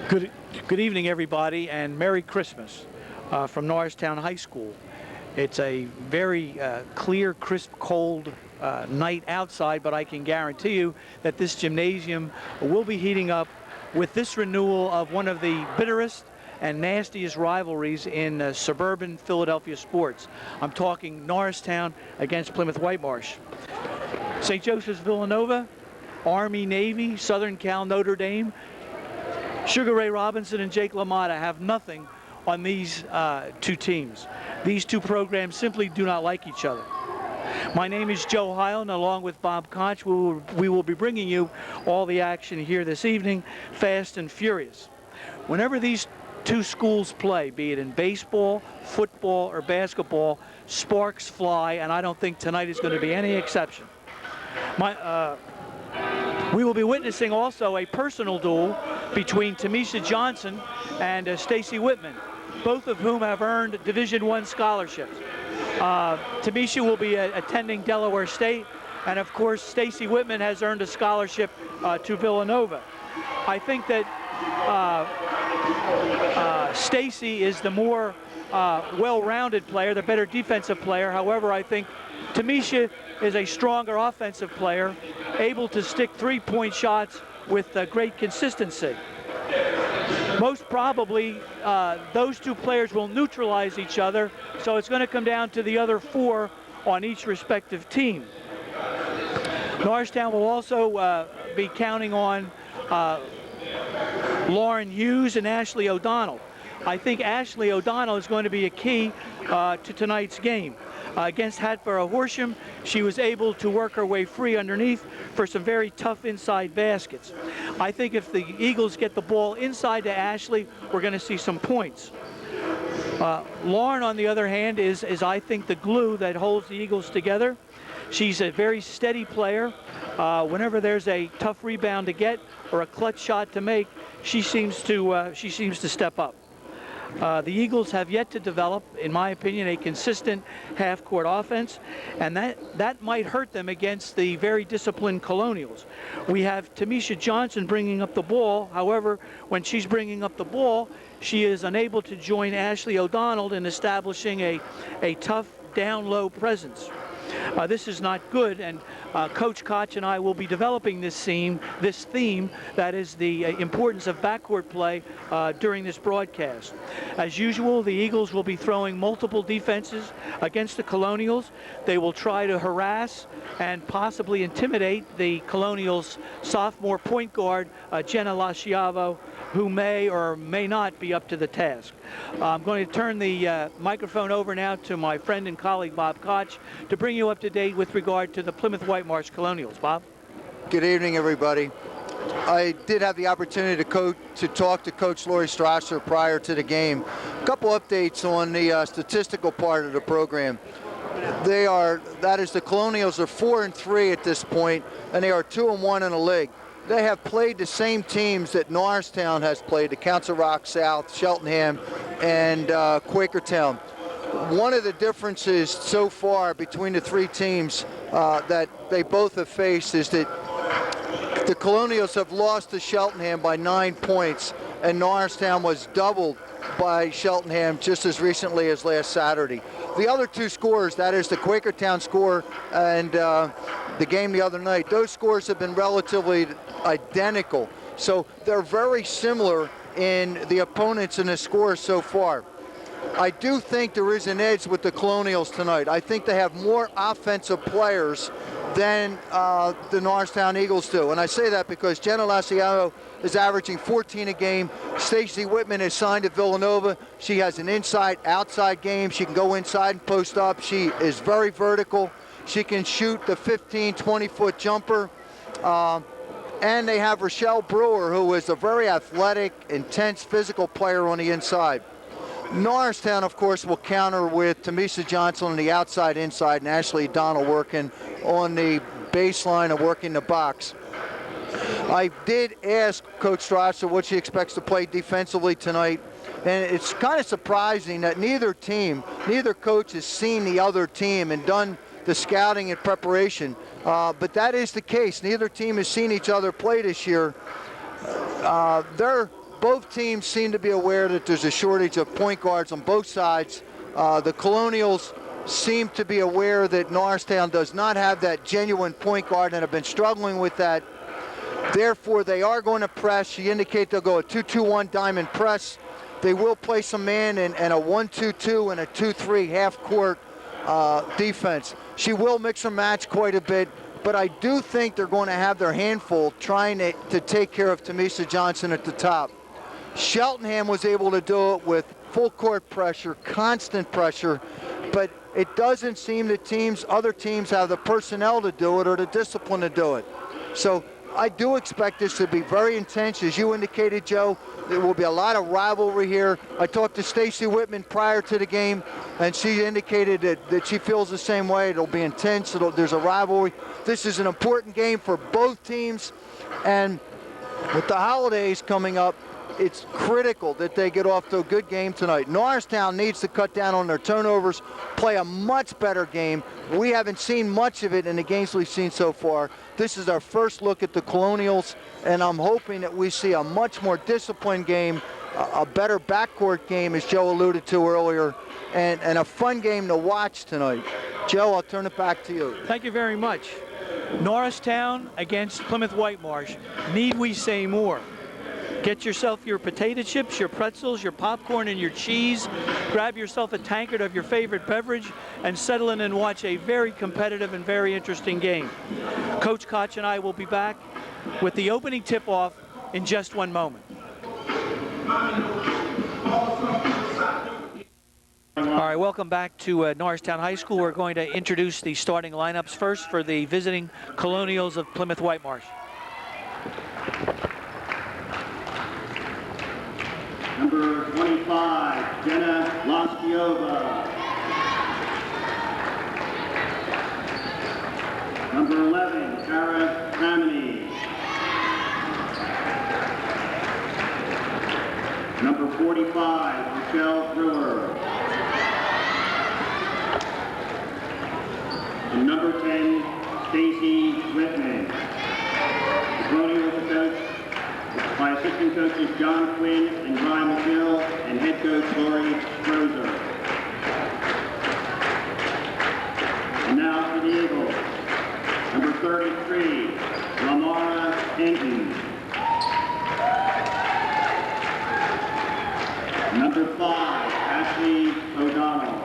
Good evening, everybody, and Merry Christmas from Norristown High School. It's a very clear, crisp, cold night outside, but I can guarantee you that this gymnasium will be heating up with this renewal of one of the bitterest and nastiest rivalries in suburban Philadelphia sports. I'm talking Norristown against Plymouth Whitemarsh. St. Joseph's Villanova, Army, Navy, Southern Cal, Notre Dame, Sugar Ray Robinson and Jake LaMotta have nothing on these two teams. These two programs simply do not like each other. My name is Joe Heil, and along with Bob Koch, we will be bringing you all the action here this evening, fast and furious. Whenever these two schools play, be it in baseball, football, or basketball, sparks fly, and I don't think tonight is going to be any exception. We will be witnessing also a personal duel between Tamisha Johnson and Stacy Whitman, both of whom have earned Division I scholarships. Tamisha will be attending Delaware State, and of course Stacy Whitman has earned a scholarship to Villanova. I think that Stacy is the more well-rounded player, the better defensive player. However, I think Tamisha is a stronger offensive player, able to stick three-point shots with great consistency. Most probably, those two players will neutralize each other, so it's going to come down to the other four on each respective team. Norristown will also be counting on Lauren Hughes and Ashley O'Donnell. I think Ashley O'Donnell is going to be a key to tonight's game. Against Hatboro Horsham, she was able to work her way free underneath for some very tough inside baskets. I think if the Eagles get the ball inside to Ashley, we're going to see some points. Lauren, on the other hand, is I think the glue that holds the Eagles together. She's a very steady player. Whenever there's a tough rebound to get or a clutch shot to make, she seems to step up. The Eagles have yet to develop, in my opinion, a consistent half-court offense, and that might hurt them against the very disciplined Colonials. We have Tamisha Johnson bringing up the ball. However, when she's bringing up the ball, she is unable to join Ashley O'Donnell in establishing a tough down-low presence. This is not good, and Coach Koch and I will be developing this theme, that is the importance of backcourt play during this broadcast. As usual, the Eagles will be throwing multiple defenses against the Colonials. They will try to harass and possibly intimidate the Colonials' sophomore point guard, Jenna Lasciavo, who may or may not be up to the task. I'm going to turn the microphone over now to my friend and colleague, Bob Koch, to bring you up to date with regard to the Plymouth Whitemarsh Colonials. Bob? Good evening, everybody. I did have the opportunity to talk to Coach Lori Strasser prior to the game. A couple updates on the statistical part of the program. The Colonials are 4-3 at this point, and they are 2-1 in the league. They have played the same teams that Norristown has played, the Council Rock South, Cheltenham, and Quakertown. One of the differences so far between the three teams that they both have faced is that the Colonials have lost to Cheltenham by 9 points, and Norristown was doubled by Cheltenham just as recently as last Saturday. The other two scores, that is the Quakertown score and the game the other night, those scores have been relatively identical. So they're very similar in the opponents and the scores so far. I do think there is an edge with the Colonials tonight. I think they have more offensive players than the Norristown Eagles do. And I say that because Jenna Lasciavo is averaging 14 a game. Stacy Whitman is signed to Villanova. She has an inside-outside game. She can go inside and post up. She is very vertical. She can shoot the 15, 20-foot jumper. And they have Rochelle Brewer, who is a very athletic, intense, physical player on the inside. Norristown, of course, will counter with Tamisha Johnson on the outside, inside, and Ashley O'Donnell working on the baseline and working the box. I did ask Coach Strasser what she expects to play defensively tonight, and it's kind of surprising that neither coach has seen the other team and done the scouting and preparation, but that is the case. Neither team has seen each other play this year. Their both teams seem to be aware that there's a shortage of point guards on both sides. The Colonials seem to be aware that Norristown does not have that genuine point guard and have been struggling with that. Therefore, they are going to press. She indicated they'll go a 2-2-1 diamond press. They will play some man and a 1-2-2 and a 2-3 half-court defense. She will mix and match quite a bit, but I do think they're going to have their handful trying to take care of Tamisha Johnson at the top. Cheltenham was able to do it with full court pressure, constant pressure, but it doesn't seem that other teams have the personnel to do it or the discipline to do it. So I do expect this to be very intense. As you indicated, Joe, there will be a lot of rivalry here. I talked to Stacy Whitman prior to the game, and she indicated that she feels the same way. It'll be intense. There's a rivalry. This is an important game for both teams, and with the holidays coming up, it's critical that they get off to a good game tonight. Norristown needs to cut down on their turnovers, play a much better game. We haven't seen much of it in the games we've seen so far. This is our first look at the Colonials, and I'm hoping that we see a much more disciplined game, a better backcourt game, as Joe alluded to earlier, and a fun game to watch tonight. Joe, I'll turn it back to you. Thank you very much. Norristown against Plymouth Whitemarsh. Need we say more? Get yourself your potato chips, your pretzels, your popcorn, and your cheese. Grab yourself a tankard of your favorite beverage and settle in and watch a very competitive and very interesting game. Coach Koch and I will be back with the opening tip-off in just one moment. All right, welcome back to Norristown High School. We're going to introduce the starting lineups first for the visiting Colonials of Plymouth Whitemarsh. Number 25, Jenna Lastiova. Number 11, Sarah Tammany. Number 45, Michelle Brewer. And number 10, Stacy Whitman. The Colonials are coached by assistant coaches John Quinn and Brian McGill and head coach Lori Strozer. And now for the Eagles. Number 33, Lamara Hinton. Number 5, Ashley O'Donnell.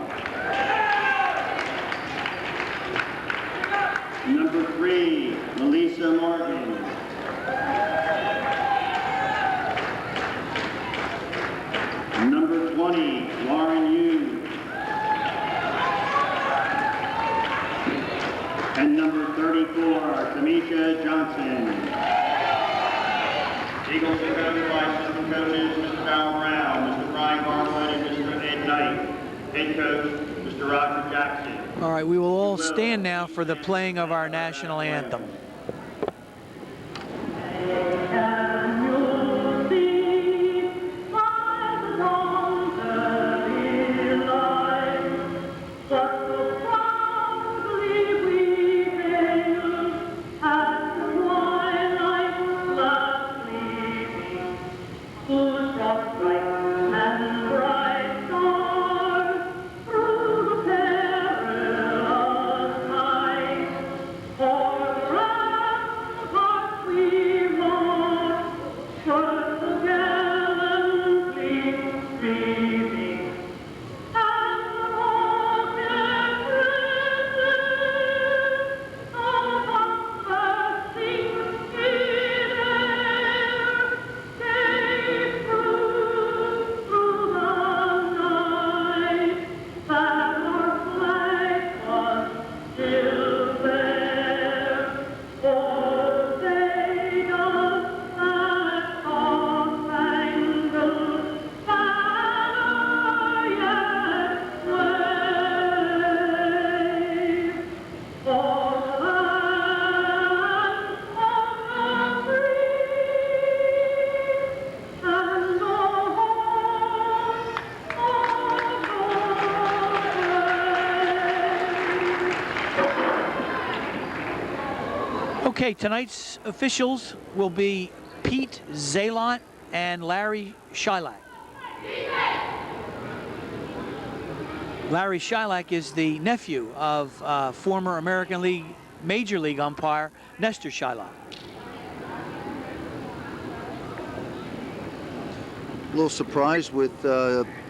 Number 3, Melissa Morgan. Number 20, Lauren Hughes. And number 34, Tamisha Johnson. Eagles are coached by assistant coaches Mr. Val Brown, Mr. Brian Garwood, and Mr. Ed Knight. Head coach, Mr. Roger Jackson. All right, we will all stand now for the playing of our national anthem. Okay, tonight's officials will be Pete Zalot and Larry Shylock. Larry Shylock is the nephew of former American League Major League umpire Nestor Shylock. A little surprised with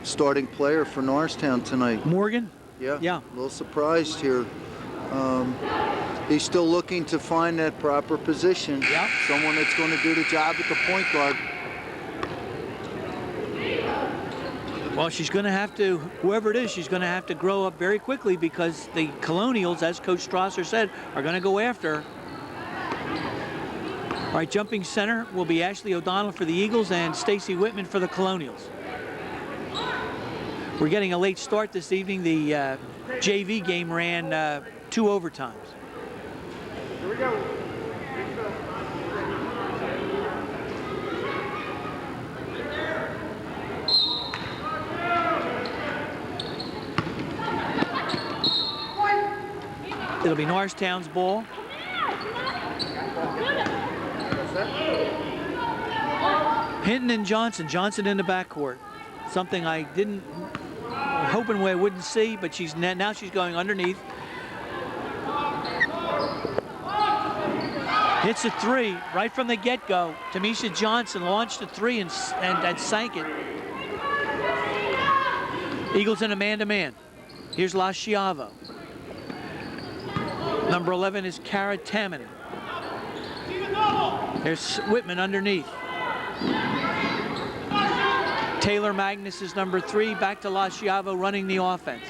starting player for Norristown tonight. Morgan? Yeah. Yeah. A little surprised here. He's still looking to find that proper position. Yeah. Someone that's going to do the job at the point guard. Well, she's going to have to, whoever it is, she's going to have to grow up very quickly because the Colonials, as Coach Strasser said, are going to go after her. All right, jumping center will be Ashley O'Donnell for the Eagles and Stacy Whitman for the Colonials. We're getting a late start this evening. The JV game ran 2 overtimes. Here we go. It'll be Norristown's ball. Hinton and Johnson. Johnson in the backcourt. Something I didn't, hoping I wouldn't see, but now she's going underneath. Hits a 3 right from the get-go. Tamisha Johnson launched a 3 and sank it. Eagles in a man-to-man. Here's La Schiavo. Number 11 is Cara Tammany. There's Whitman underneath. Taylor Magnus is number 3. Back to La Schiavo running the offense.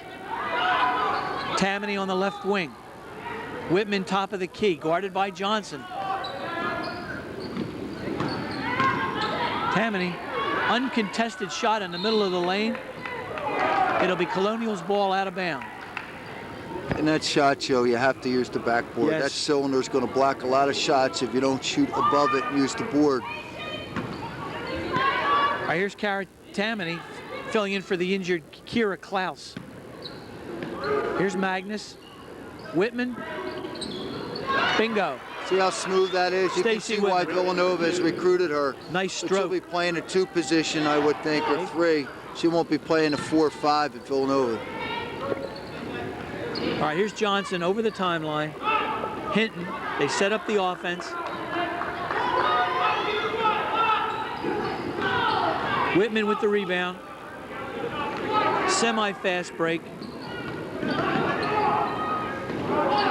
Tammany on the left wing. Whitman top of the key, guarded by Johnson. Tammany, uncontested shot in the middle of the lane. It'll be Colonial's ball out of bounds. In that shot, Joe, you have to use the backboard. Yes. That cylinder is going to block a lot of shots if you don't shoot above it and use the board. All right, here's Cara Tammany filling in for the injured Kira Klaus. Here's Magnus. Whitman. Bingo. See how smooth that is? You can Stacy see why Whitman. Villanova has recruited her. Nice But she'll stroke. be playing a 2 position, I would think, or 3. She won't be playing a 4 or 5 at Villanova. All right, here's Johnson over the timeline. Hinton, they set up the offense. Whitman with the rebound. Semi-fast break.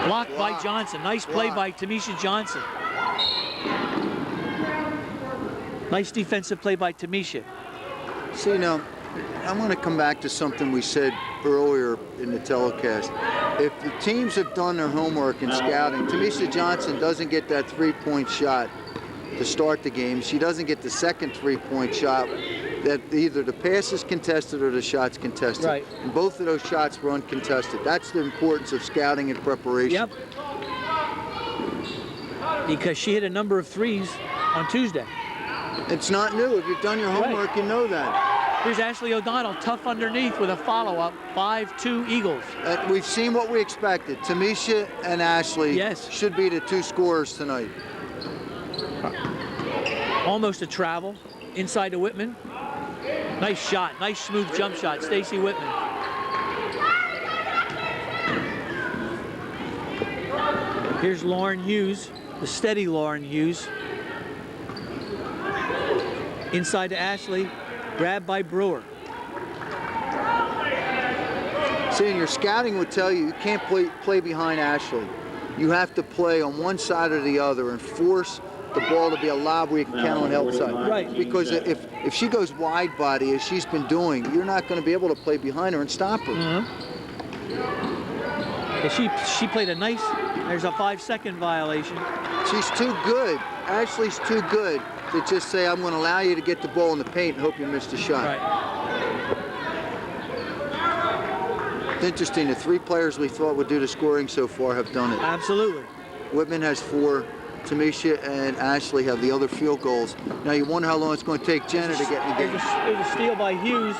Blocked by Johnson. Nice play by Tamisha Johnson. Nice defensive play by Tamisha. See, now, I'm going to come back to something we said earlier in the telecast. If the teams have done their homework in scouting, Tamisha Johnson doesn't get that 3-point shot to start the game. She doesn't get the second 3-point shot. That either the pass is contested or the shot's contested. Right. And both of those shots were uncontested. That's the importance of scouting and preparation. Yep. Because she hit a number of 3s on Tuesday. It's not new. If you've done your homework, you know that. Here's Ashley O'Donnell, tough underneath with a follow-up, 5-2 Eagles. We've seen what we expected. Tamisha and Ashley should be the 2 scorers tonight. Almost a travel, inside to Whitman. Nice shot, nice smooth jump shot, Stacy Whitman. Here's Lauren Hughes, the steady Lauren Hughes. Inside to Ashley, grabbed by Brewer. See, your scouting would tell you can't play behind Ashley. You have to play on one side or the other and force the ball to be a lob where you can count on help side. Right. Because if she goes wide body, as she's been doing, you're not going to be able to play behind her and stop her. Yeah, she played a nice, there's a 5-second violation. She's too good. Ashley's too good to just say, I'm going to allow you to get the ball in the paint and hope you missed a shot. Right. It's interesting, the 3 players we thought would do the scoring so far have done it. Absolutely. Whitman has 4. Tamisha and Ashley have the other field goals. Now you wonder how long it's going to take Jenna to get in the game. There's a steal by Hughes.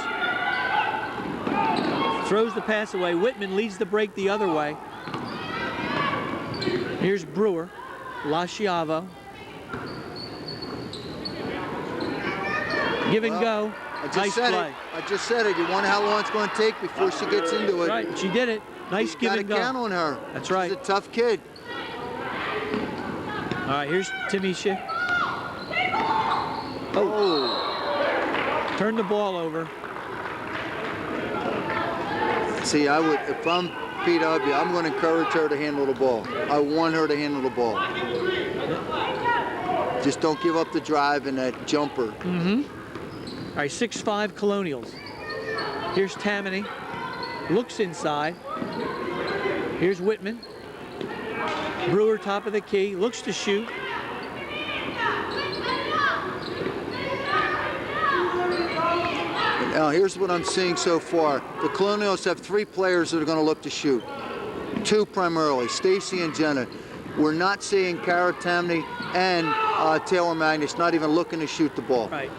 Throws the pass away. Whitman leads the break the other way. Here's Brewer. La Schiavo. Give and go. Nice play. I just said it. You wonder how long it's going to take before she gets into it. Right, she did it. Nice give and go. Got to count on her. That's right. She's a tough kid. All right, here's Tamisha. Oh. Turn the ball over. See, I would, if I'm PW, I'm going to encourage her to handle the ball. I want her to handle the ball. Just don't give up the drive and that jumper. Mm-hmm. All right, 6'5" Colonials. Here's Tammany. Looks inside. Here's Whitman. Brewer, top of the key. Looks to shoot. Now, here's what I'm seeing so far. The Colonials have 3 players that are going to look to shoot. 2 primarily, Stacy and Jenna. We're not seeing Kara Tammany and Taylor Magnus not even looking to shoot the ball. Right.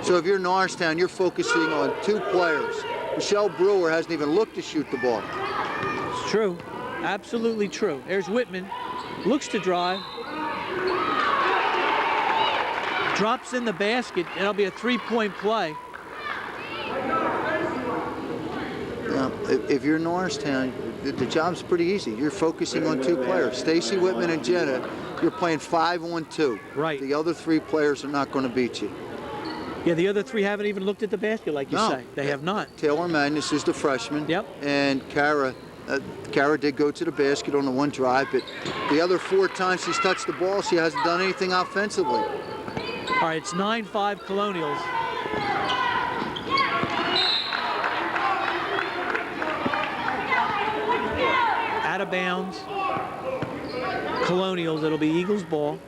So if you're Norristown, you're focusing on 2 players. Michelle Brewer hasn't even looked to shoot the ball. It's true. Absolutely true. There's Whitman. Looks to drive. Drops in the basket. It'll be a 3-point play. Now, if you're Norristown, the job's pretty easy. You're focusing on 2 players. Stacy, Whitman, and Jenna. You're playing 5-on-2. Right. The other 3 players are not going to beat you. Yeah, the other 3 haven't even looked at the basket, like you say. They have not. Taylor Magnus is the freshman. Yep. And Kara did go to the basket on the 1 drive, but the other 4 times she's touched the ball, she hasn't done anything offensively. All right, it's 9-5 Colonials. Out of bounds. Colonials, it'll be Eagles ball.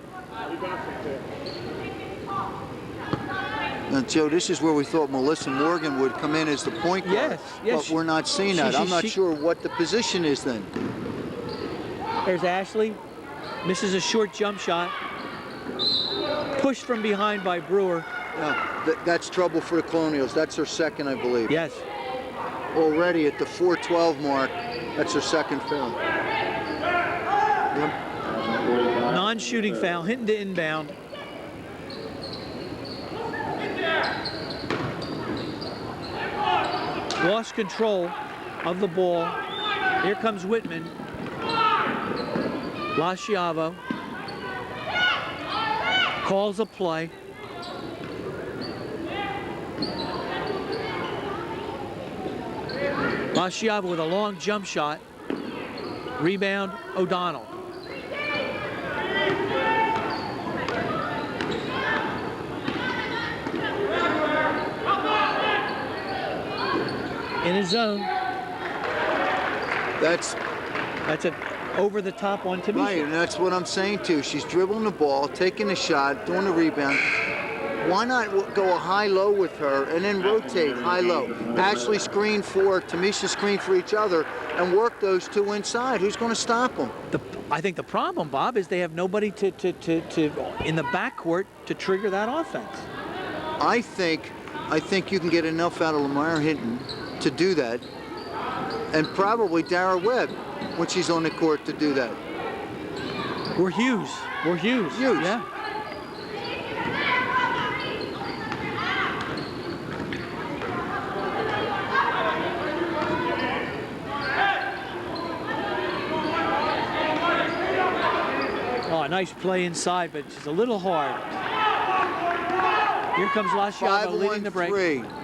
Now, Joe, this is where we thought Melissa Morgan would come in as the point guard. Yes. But we're not seeing that. I'm not sure what the position is then. There's Ashley. Misses a short jump shot. Pushed from behind by Brewer. No, that's trouble for the Colonials. That's her 2nd, I believe. Yes. Already at the 4:12 mark, that's her 2nd foul. Yep. Non-shooting foul, hitting to inbound. Lost control of the ball. Here comes Whitman. Lasciavo calls a play. Lasciavo with a long jump shot. Rebound, O'Donnell. In his zone. That's an over the top on Tamisha. right, and that's what I'm saying too. She's dribbling the ball, taking a shot, doing the rebound. Why not go a high-low with her and then rotate high-low? Ashley screen for, Tamisha screen for each other, and work those 2 inside. Who's going to stop them? I think the problem, Bob, is they have nobody to in the backcourt to trigger that offense. I think you can get enough out of Lamar Hinton to do that, and probably Dara Webb when she's on the court to do that. Or Hughes. Hughes. Yeah. Oh, a nice play inside, but just a little hard. Here comes Lasciavo leading the break. 5-on-3.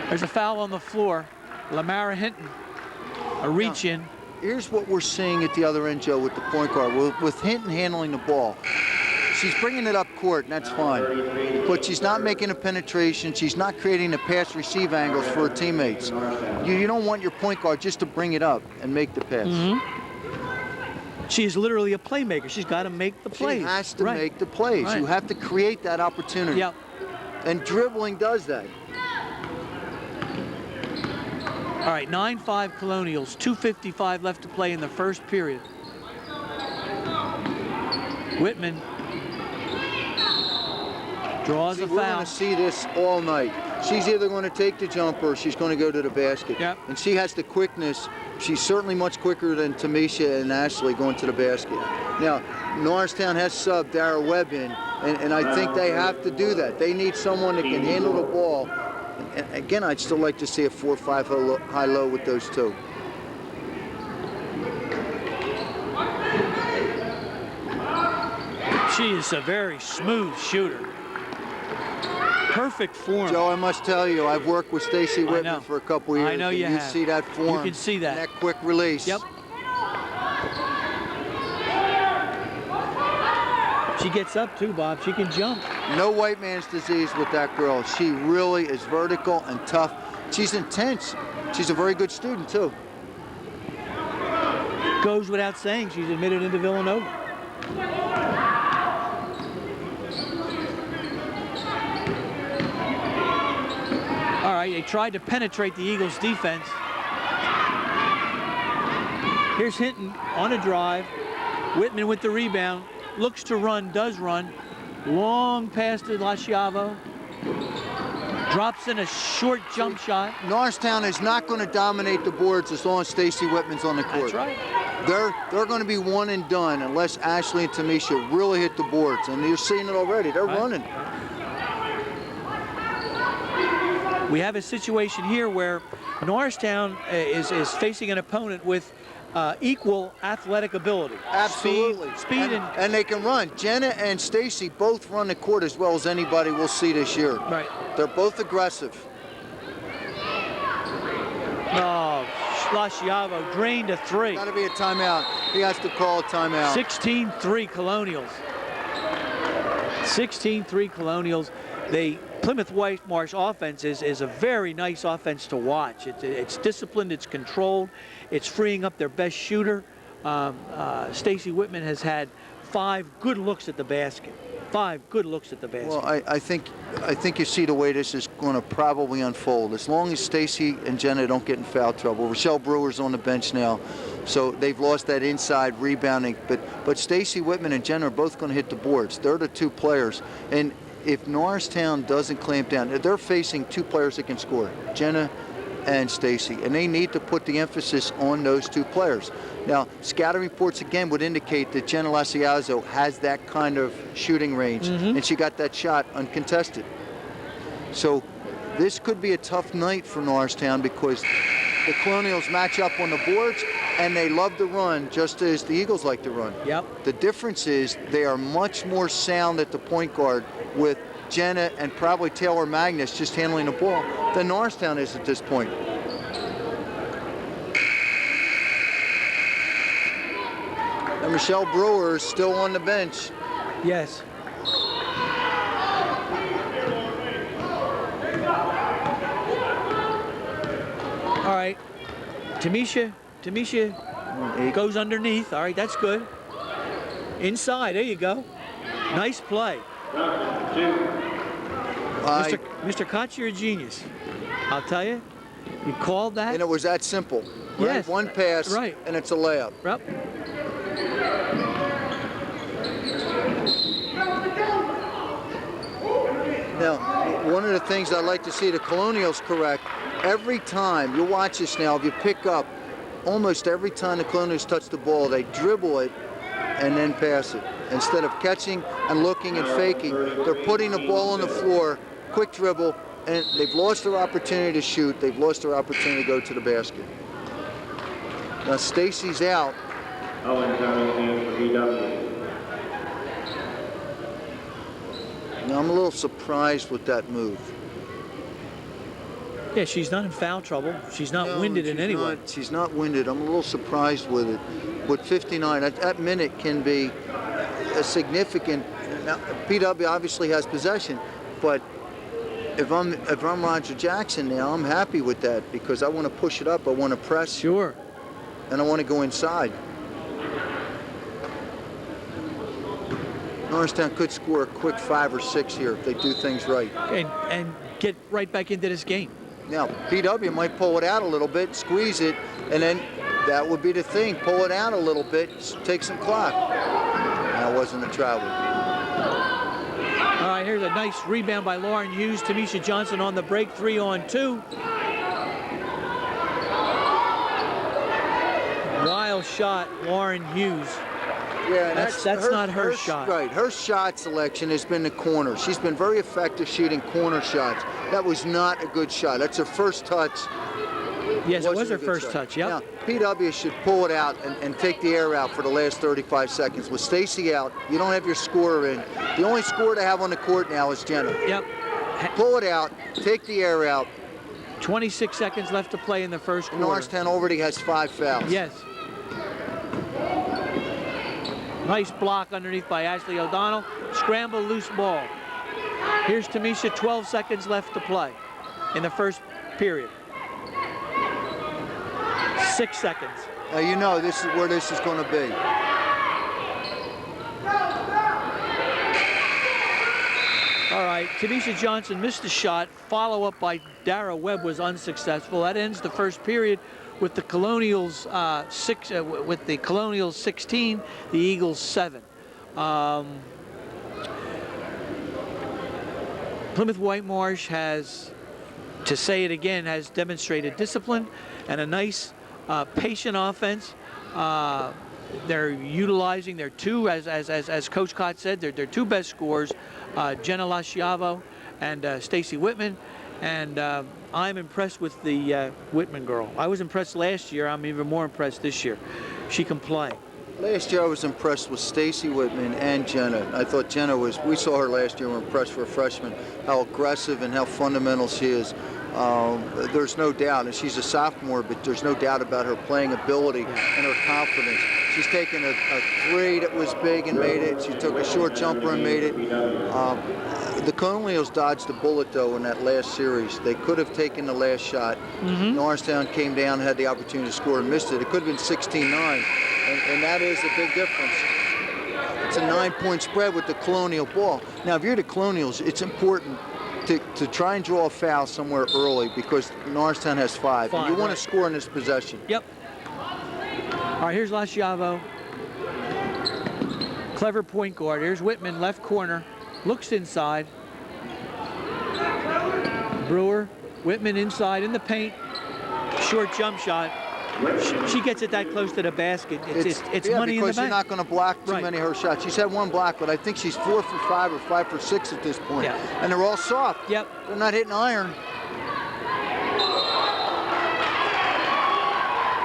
There's a foul on the floor. Lamara Hinton, a reach in. Here's what we're seeing at the other end, Joe, with the point guard. With Hinton handling the ball, she's bringing it up court, and that's fine. But she's not making a penetration. She's not creating the pass-receive angles for her teammates. You don't want your point guard just to bring it up and make the pass. Mm-hmm. She's literally a playmaker. She's got to make the plays. She has to make the plays. Right. You have to create that opportunity. Yep. And dribbling does that. All right, 9-5 Colonials, 2:55 left to play in the first period. Whitman draws a foul. We're going to see this all night. She's either going to take the jumper or she's going to go to the basket. Yep. And she has the quickness she's certainly much quicker than Tamisha and Ashley going to the basket. Now, Norristown has subbed Dara Webb in, and I think they have to do that. They need someone that can handle the ball. And again, I'd still like to see a 4-5 high-low with those two. She is a very smooth shooter. Perfect form. Joe, I must tell you, I've worked with Stacy Whitman for a couple of years. I know you have. see that form. You can see that. And that quick release. Yep. She gets up too, Bob. She can jump. No white man's disease with that girl. She really is vertical and tough. She's intense. She's a very good student, too. Goes without saying, she's admitted into Villanova. All right, they tried to penetrate the Eagles' defense. Here's Hinton on a drive. Whitman with the rebound. Looks to run, does run. Long pass to Lasciavo. Drops in a short jump shot. Norristown is not going to dominate the boards as long as Stacy Whitman's on the court. That's right. They're going to be one and done unless Ashley and Tamisha really hit the boards. And you're seeing it already. They're running. We have a situation here where Norristown is facing an opponent with equal athletic ability. Absolutely. Speed and they can run. Jenna and Stacy both run the court as well as anybody we'll see this year. Right. They're both aggressive. Oh, Lasciavo drained a three. Got to be a timeout. He has to call a timeout. 16-3 Colonials. 16-3 Colonials. The Plymouth Whitemarsh offense is a very nice offense to watch. It's disciplined, it's controlled, it's freeing up their best shooter. Stacy Whitman has had 5 good looks at the basket. 5 good looks at the basket. Well, I think you see the way this is going to probably unfold. As long as Stacy and Jenna don't get in foul trouble. Rochelle Brewer's on the bench now, so they've lost that inside rebounding. But Stacy Whitman and Jenna are both going to hit the boards. They're the 2 players. And if Norristown doesn't clamp down, they're facing 2 players that can score, Jenna and Stacy, and they need to put the emphasis on those 2 players. Now, scouting reports again would indicate that Jenna Lasciavo has that kind of shooting range, and she got that shot uncontested. So this could be a tough night for Norristown because the Colonials match up on the boards, and they love to run just as the Eagles like to run. Yep. The difference is they are much more sound at the point guard with Jenna and probably Taylor Magnus just handling the ball than Norristown is at this point. And Michelle Brewer is still on the bench. Yes. All right. Tamisha goes underneath. All right, that's good. Inside, there you go. Nice play. Mr. Koch, you're a genius. I'll tell you. You called that. And it was that simple. Right? Yes. One pass, right, and it's a layup. Yep. Now, one of the things I like to see the Colonials correct, every time, you'll watch this now, if you pick up, almost every time the Colonials touch the ball, they dribble it and then pass it. Instead of catching and looking and faking, they're putting the ball on the floor, quick dribble, and they've lost their opportunity to shoot. They've lost their opportunity to go to the basket. Now Stacy's out. Now I'm a little surprised with that move. Yeah, she's not in foul trouble. She's not winded in any way. She's not winded. I'm a little surprised with it. With 59, that minute can be a significant. Now, PW obviously has possession, but if I'm Roger Jackson now, I'm happy with that because I want to push it up. I want to press. Sure. And I want to go inside. Norristown could score a quick 5 or 6 here if they do things right. And get right back into this game. Now, PW might pull it out a little bit, squeeze it, and then that would be the thing. Pull it out a little bit, take some clock. That wasn't a travel. All right, here's a nice rebound by Lauren Hughes. Tamisha Johnson on the break, 3-on-2. fail shot, Lauren Hughes. Yeah, and That's not her shot. Right, her shot selection has been the corner. She's been very effective shooting corner shots. That was not a good shot. That's her first touch. Yes, it was Wasn't her a good first shot. touch, yep. Now, PW should pull it out and take the air out for the last 35 seconds. With Stacy out, you don't have your scorer in. The only scorer to have on the court now is Jenna. Yep. Pull it out, take the air out. 26 seconds left to play in the first quarter. Norristown already has 5 fouls. Yes. Nice block underneath by Ashley O'Donnell. Scramble, loose ball. Here's Tamisha, 12 seconds left to play in the first period. 6 seconds. Now you know this is where this is going to be. All right, Tamisha Johnson missed a shot. Follow-up by Dara Webb was unsuccessful. That ends the first period with the Colonials 16, the Eagles 7. Plymouth Whitemarsh has, to say it again, has demonstrated discipline and a nice patient offense. They're utilizing their two, as Coach Cott said, their two best scorers, Jenna Lasciavo and Stacy Whitman. And I'm impressed with the Whitman girl. I was impressed last year. I'm even more impressed this year. She can play. Last year I was impressed with Stacy Whitman and Jenna. I thought Jenna was, we saw her last year, we were impressed for a freshman, how aggressive and how fundamental she is. There's no doubt, and she's a sophomore, but there's no doubt about her playing ability and her confidence. She's taken a three that was big and made it. She took a short jumper and made it. The Colonials dodged a bullet, though, in that last series. They could have taken the last shot. Norristown came down, had the opportunity to score and missed it. It could have been 16-9, and that is a big difference. It's a 9-point spread with the Colonial ball. Now, if you're the Colonials, it's important to try and draw a foul somewhere early because Norristown has 5. And you want to score in this possession. Yep. All right, here's Lasciavo. Clever point guard. Here's Whitman, left corner. Looks inside. Brewer, Whitman inside in the paint. Short jump shot. She gets it that close to the basket. It's yeah, money in the bank. Because you're not going to block too many of her shots. She's had one block, but I think she's 4 for 5 or 5 for 6 at this point. Yeah. And they're all soft. Yep. They're not hitting iron.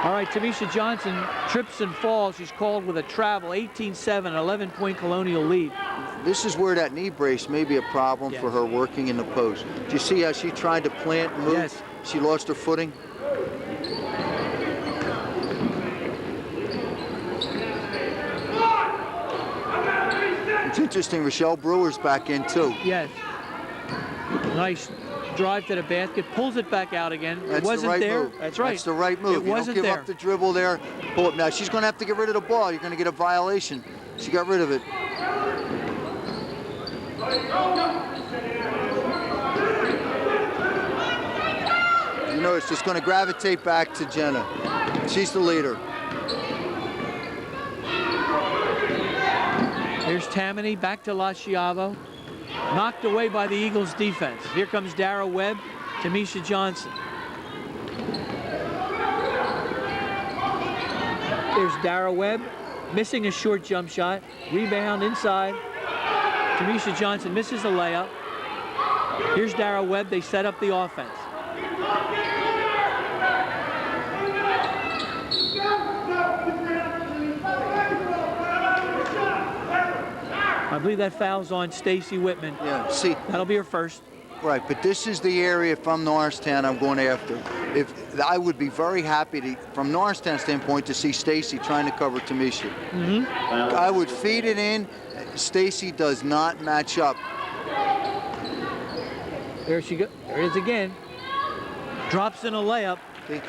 All right, Tamisha Johnson trips and falls. She's called with a travel. 18-7, 11-point Colonial lead. This is where that knee brace may be a problem for her working in the post. Do you see how she tried to plant and move? Yes. She lost her footing. It's interesting, Rochelle Brewer's back in too. Yes. Nice drive to the basket, pulls it back out again. That's It wasn't the right there. move. That's right. That's the right move. It wasn't you don't give there. up the dribble there. Pull it. Now she's going to have to get rid of the ball. You're going to get a violation. She got rid of it. You know, it's just going to gravitate back to Jenna. She's the leader. Here's Tammany, back to Lasciavo. Knocked away by the Eagles defense. Here comes Dara Webb, Tamisha Johnson. There's Dara Webb, missing a short jump shot. Rebound inside. Tamisha Johnson misses a layup. Here's Dara Webb, they set up the offense. I believe that foul's on Stacy Whitman. Yeah, see. That'll be her first. Right, but this is the area from Norristown I'm going after. If I would be very happy to, from Norristown's standpoint, to see Stacy trying to cover Tamisha. I would feed it in. Stacy does not match up. There she goes. There it is again. Drops in a layup. See?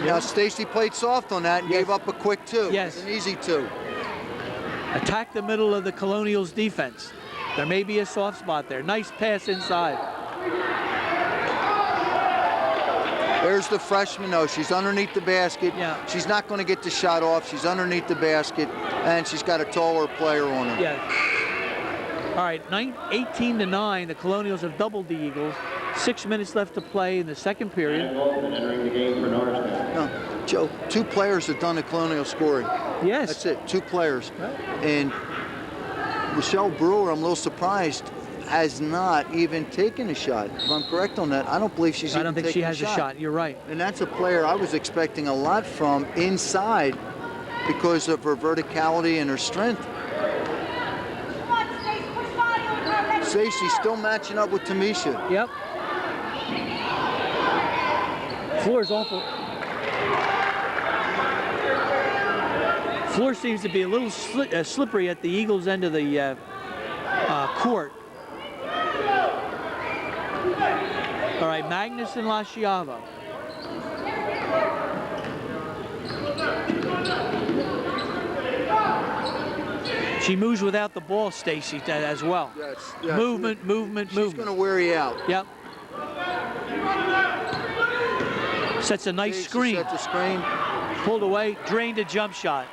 Now Stacy played soft on that and gave up a quick 2. Yes. It's an easy 2. Attack the middle of the Colonials defense. There may be a soft spot there. Nice pass inside. There's the freshman, though. She's underneath the basket. Yeah. She's not going to get the shot off. She's underneath the basket, and she's got a taller player on her. Yeah. All right, 18-9. The Colonials have doubled the Eagles. 6 minutes left to play in the second period. Entering the game for Norristown. Joe, 2 players have done the Colonial scoring. Yes. That's it, 2 players. Right. And Michelle Brewer, I'm a little surprised, has not even taken a shot. If I'm correct on that, I don't believe she's I even don't think she taken has a shot. You're right. And that's a player I was expecting a lot from inside because of her verticality and her strength. Stacey still matching up with Tamisha. Yep. Floor is awful. Floor seems to be a little slippery at the Eagles' end of the court. All right, Magnus and Lasciavo. She moves without the ball, Stacey, as well. Yes. Movement. She's going to wear you out. Yep. Sets a nice Stacey screen. sets a screen. Pulled away, drained a jump shot.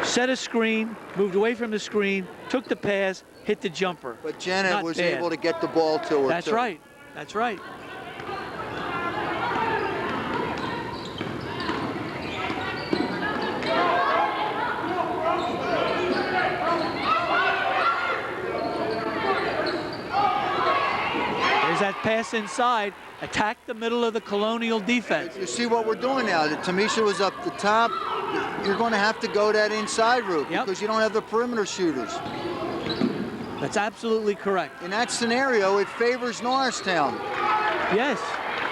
Set a screen, moved away from the screen, took the pass, hit the jumper. But Janet Not was bad. able to get the ball to her. That's too. right. That's right. There's that pass inside. Attack the middle of the Colonial defense. You see what we're doing now. Tamisha was up the top. You're going to have to go that inside route because you don't have the perimeter shooters. That's absolutely correct. In that scenario, it favors Norristown. Yes.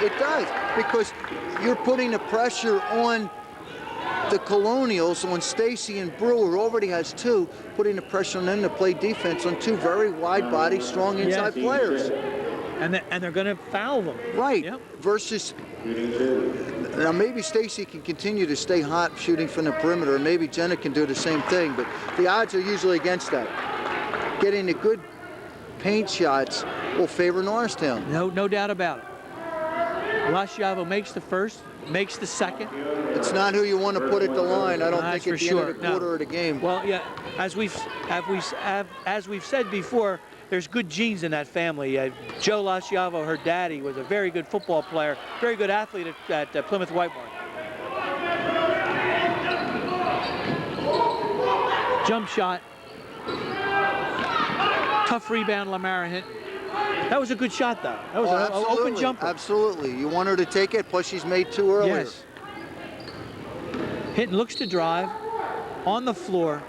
It does, because you're putting the pressure on the Colonials, on Stacey and Brewer, who already has 2, putting the pressure on them to play defense on 2 very wide-body, strong inside players. And they're going to foul them. Right. Yep. Versus, now maybe Stacey can continue to stay hot shooting from the perimeter, and maybe Jenna can do the same thing, but the odds are usually against that. Getting the good paint shots will favor Norristown. No doubt about it. Lasciavo makes the first, makes the second. It's not who you want to put at the line. I don't That's think at for the sure. end of the quarter of the game. Well, yeah, as we've said before, there's good genes in that family. Joe Lasciavo, her daddy, was a very good football player, very good athlete at Plymouth Whitemarsh. Jump shot. Tough rebound, Lamara Hinton. That was a good shot, though. That was an open jumper. Absolutely. You want her to take it, plus she's made 2 earlier. Yes. Hinton looks to drive on the floor.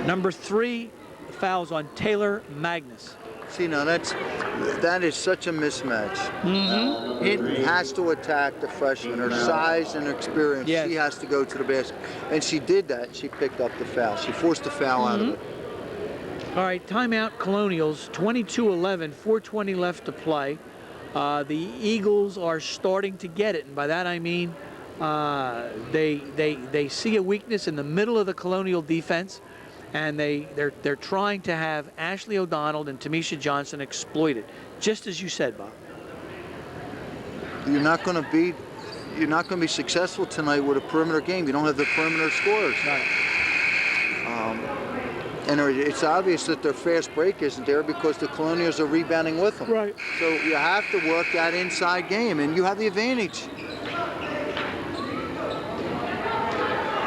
Number 3 fouls on Taylor Magnus. See, now that is such a mismatch. Hinton has to attack the freshman. Her size and experience, Yes. she has to go to the basket. And she did that. She picked up the foul. She forced the foul out of it. All right, timeout Colonials, 22-11, 4:20 left to play. The Eagles are starting to get it, and by that I mean they see a weakness in the middle of the Colonial defense, and they're trying to have Ashley O'Donnell and Tamisha Johnson exploit it, just as you said, Bob. You're not going to be successful tonight with a perimeter game. You don't have the perimeter scorers. And it's obvious that their fast break isn't there because the Colonials are rebounding with them. Right. So you have to work that inside game, and you have the advantage.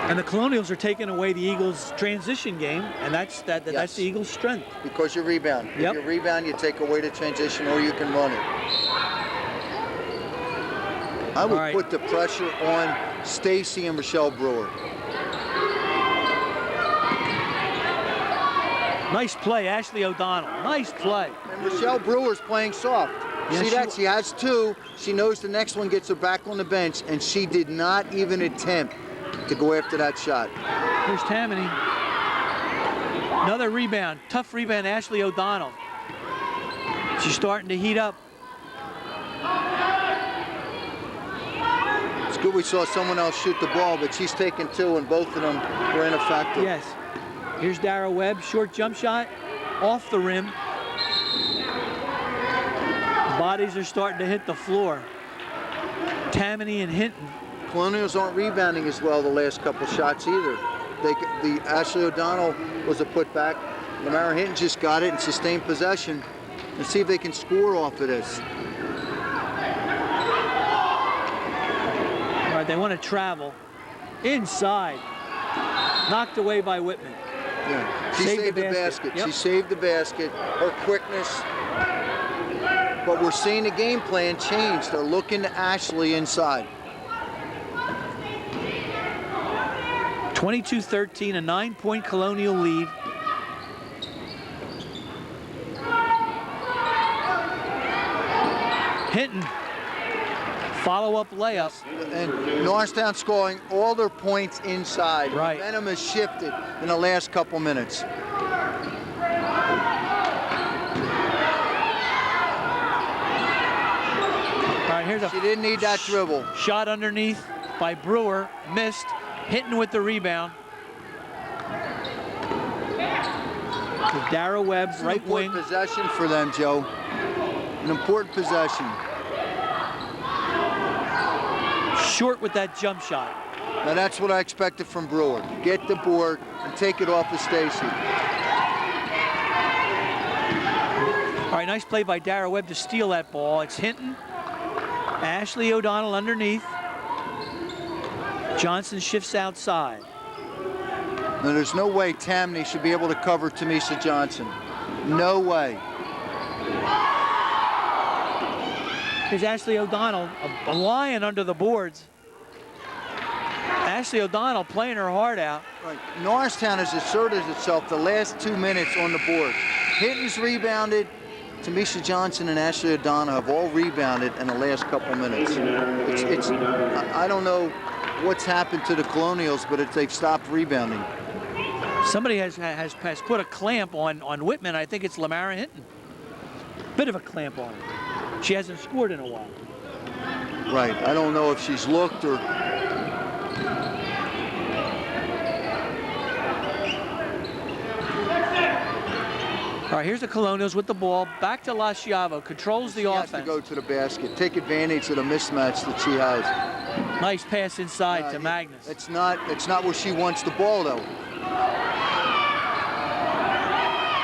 And the Colonials are taking away the Eagles' transition game, and that's the Eagles' strength. Because you rebound. Yep. If you rebound, you take away the transition, or you can run it. I would put the pressure on Stacey and Michelle Brewer. Nice play, Ashley O'Donnell. Nice play. And Michelle Brewer's playing soft. Yes, see that? She has 2. She knows the next one gets her back on the bench, and she did not even attempt to go after that shot. Here's Tammany. Another rebound. Tough rebound, Ashley O'Donnell. She's starting to heat up. It's good we saw someone else shoot the ball, but she's taken 2, and both of them were ineffective. Yes. Here's Dara Webb, short jump shot, off the rim. Bodies are starting to hit the floor. Tammany and Hinton. Colonials aren't rebounding as well the last couple shots either. The Ashley O'Donnell was a putback. Lamara Hinton just got it and sustained possession. And see if they can score off of this. right, they want to travel inside. Knocked away by Whitman. Yeah. She saved the basket. Yep. She saved the basket. Her quickness. But we're seeing the game plan change. They're looking to Ashley inside. 22-13, a 9-point Colonial lead. Hinton, follow-up layup. And Norristown scoring all their points inside. Right. Momentum has shifted in the last couple minutes. All right, here's She didn't need that dribble. Shot underneath by Brewer, missed. Hinton with the rebound. To Dara Webb, right wing. Important possession for them, Joe. An important possession. Short with that jump shot. Now that's what I expected from Brewer. Get the board and take it off of Stacy. All right, nice play by Dara Webb to steal that ball. It's Hinton. Ashley O'Donnell underneath. Johnson shifts outside. Now there's no way Tammany should be able to cover Tamisha Johnson. No way. Here's Ashley O'Donnell, a lion under the boards. Ashley O'Donnell playing her heart out. Right. Norristown has asserted itself the last 2 minutes on the board. Hinton's rebounded. Tamisha Johnson and Ashley O'Donnell have all rebounded in the last couple minutes. I don't know what's happened to the Colonials, but they've stopped rebounding. Somebody has put a clamp on Whitman. I think it's Lamara Hinton. Bit of a clamp on her. She hasn't scored in a while. Right. I don't know if she's looked or. All right, here's the Colonials with the ball. Back to Lasciavo. Controls the offense. She has to go to the basket. Take advantage of the mismatch that she has. Nice pass inside to Magnus. It's not where she wants the ball, though.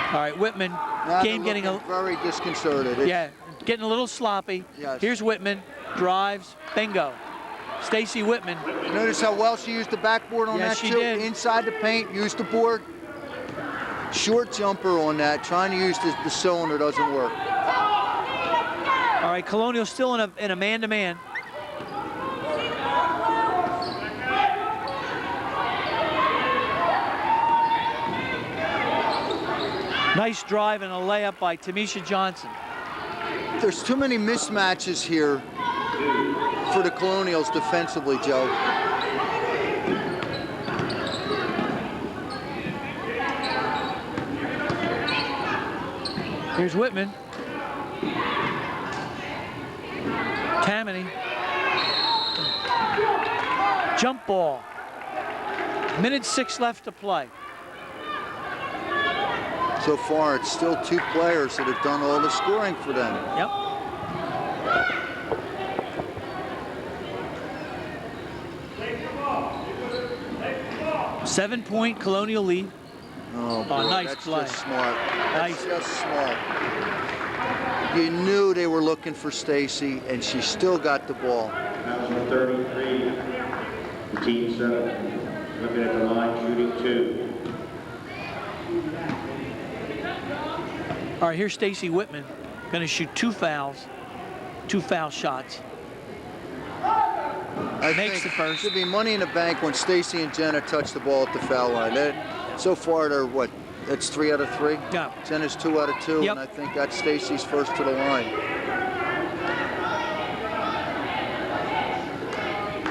All right, Whitman. Now Game getting very disconcerted. Yeah, getting a little sloppy. Yes. Here's Whitman. Drives. Bingo. Stacy Whitman. Notice how well she used the backboard on that she too. did. Inside the paint, used the board. Short jumper on that. Trying to use the cylinder doesn't work. All right, Colonial still in a man-to-man. Nice drive and a layup by Tamisha Johnson. There's too many mismatches here for the Colonials defensively, Joe. Here's Whitman. Tammany. Jump ball. Minute 6 left to play. So far, it's still 2 players that have done all the scoring for them. Yep. Seven-point Colonial lead. Oh, boy, nice that's play. just smart. Nice. That's just smart. You knew they were looking for Stacy, and she still got the ball. Number 33, team 7, looking at the line, shooting 2. All right, here's Stacy Whitman. Going to shoot 2 fouls. 2 foul shots. I Makes think the first. Should be money in the bank when Stacy and Jenna touch the ball at the foul line. So far, they're what? That's 3 out of 3? Yeah. Jenna's 2 out of 2, Yep. and I think that's Stacy's first to the line.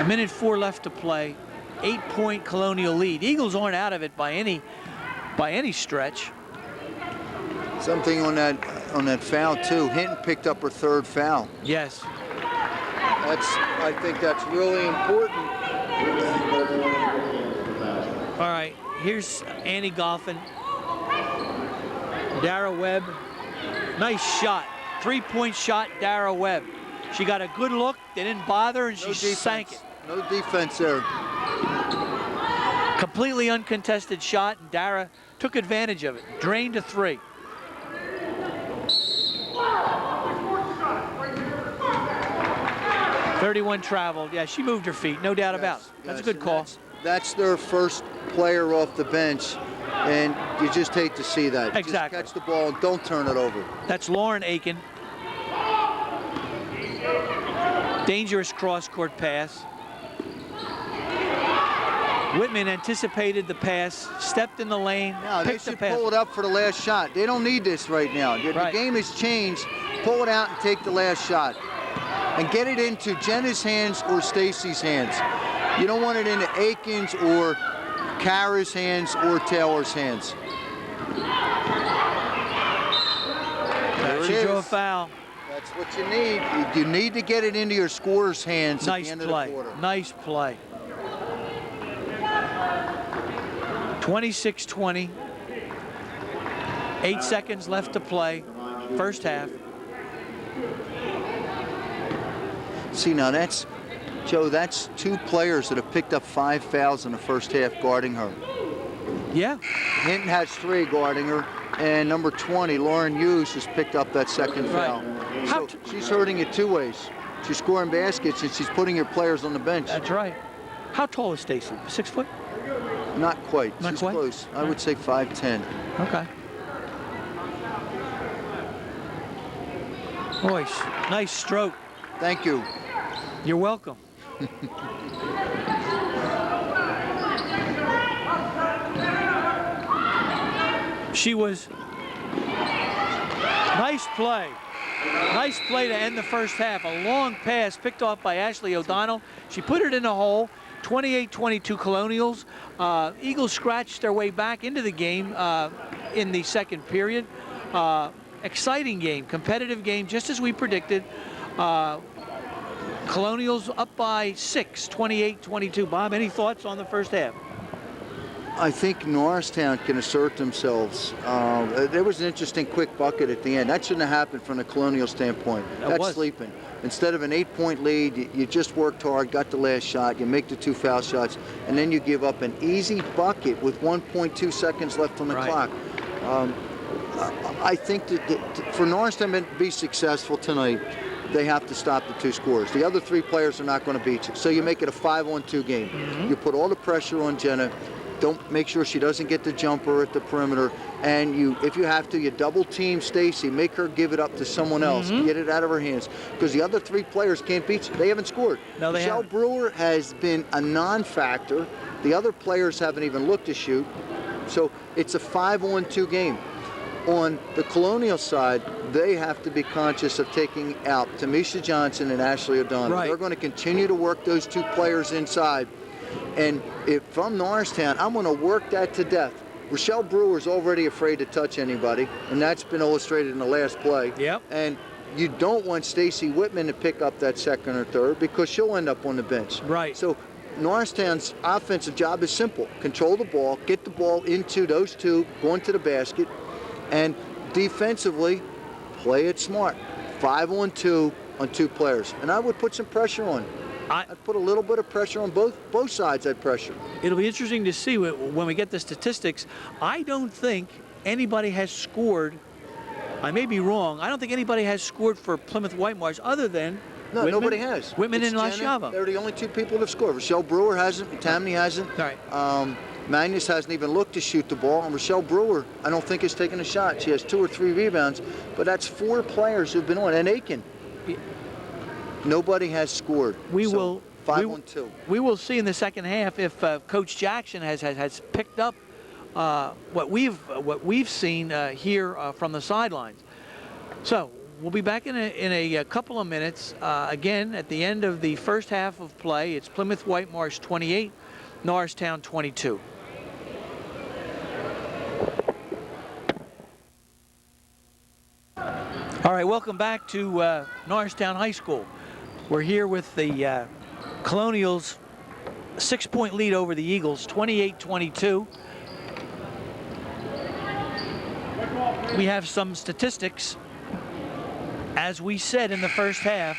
A minute 4 left to play. 8-point Colonial lead. Eagles aren't out of it by any stretch. Something on that foul too. Hinton picked up her 3rd foul. Yes. I think that's really important. All right, here's Annie Goffin. Dara Webb. Nice shot. 3-point shot, Dara Webb. She got a good look. They didn't bother her, and she sank it. No defense there. Completely uncontested shot, and Dara took advantage of it. Drained to 3. 31 traveled. Yeah, she moved her feet, no doubt about it. That's a good call. That's their first player off the bench, and you just hate to see that. Exactly. Just catch the ball and don't turn it over. That's Lauren Aiken. Dangerous cross-court pass. Whitman anticipated the pass, stepped in the lane, Now, they picked the should pass. pull it up for the last shot. They don't need this right now. The game has changed. Pull it out and take the last shot. And get it into Jenna's hands or Stacy's hands. You don't want it into Aiken's or Kara's hands or Taylor's hands. She drew a foul. That's what you need. You need to get it into your scorer's hands at the end of the quarter. Nice play. 26-20. 8 seconds left to play. First half. See, now that's, Joe, that's 2 players that have picked up 5 fouls in the first half guarding her. Yeah. Hinton has 3 guarding her, and number 20, Lauren Hughes, has picked up that second foul. So she's hurting it 2 ways. She's scoring baskets, and she's putting her players on the bench. That's right. How tall is Stacy? 6 foot? Not quite. Not She's quite? close. I would say 5'10". Okay. Boy, nice stroke. Thank you. You're welcome. She was, nice play. Nice play to end the first half. A long pass picked off by Ashley O'Donnell. She put it in a hole. 28-22 Colonials. Eagles scratched their way back into the game in the second period. Exciting game, competitive game, just as we predicted. Colonials up by 6, 28-22. Bob, any thoughts on the first half? I think Norristown can assert themselves. There was an interesting quick bucket at the end. That shouldn't have happened from a Colonial standpoint. That's sleeping. Instead of an 8-point lead, you just worked hard, got the last shot, you make the 2 foul shots, and then you give up an easy bucket with 1.2 seconds left on the clock. I think that for Norristown to be successful tonight, they have to stop the 2 scorers. The other 3 players are not going to beat you. So you make it a 5-on-2 game. You put all the pressure on Jenna. Don't make sure she doesn't get the jumper at the perimeter. And if you have to, you double team Stacy. Make her give it up to someone else. Get it out of her hands. Because the other 3 players can't beat you. They haven't scored. No, they Michelle haven't. Brewer has been a non-factor. The other players haven't even looked to shoot. So it's a 5-on-2 game. On the Colonial side, they have to be conscious of taking out Tamisha Johnson and Ashley O'Donnell. They're going to continue to work those 2 players inside. And if I'm Norristown, I'm going to work that to death. Rochelle Brewer's already afraid to touch anybody, and that's been illustrated in the last play. Yep. And you don't want Stacy Whitman to pick up that second or third because she'll end up on the bench. Right. So Norristown's offensive job is simple. Control the ball, get the ball into those 2, going to the basket, and defensively, play it smart. 5-on-2 on 2 players. And I would put some pressure on. I'd put a little bit of pressure on both sides. I'd pressure. It'll be interesting to see when we get the statistics. I don't think anybody has scored. I may be wrong. I don't think anybody has scored for Plymouth Whitemarsh other than Whitman, nobody has. Whitman and Lasciava. They're the only 2 people that have scored. Rochelle Brewer hasn't. Tammany hasn't. All right. Magnus hasn't even looked to shoot the ball. And Rochelle Brewer, I don't think has taken a shot. She has 2 or 3 rebounds. But that's 4 players who've been on. And Aiken. Nobody has scored. We will 5-on-2. We will see in the second half if Coach Jackson has picked up what we've seen here from the sidelines. So we'll be back in a couple of minutes. Again, at the end of the first half of play, it's Plymouth Whitemarsh 28, Norristown 22. All right, welcome back to Norristown High School. We're here with the Colonials' 6-point lead over the Eagles, 28-22. We have some statistics. As we said in the first half,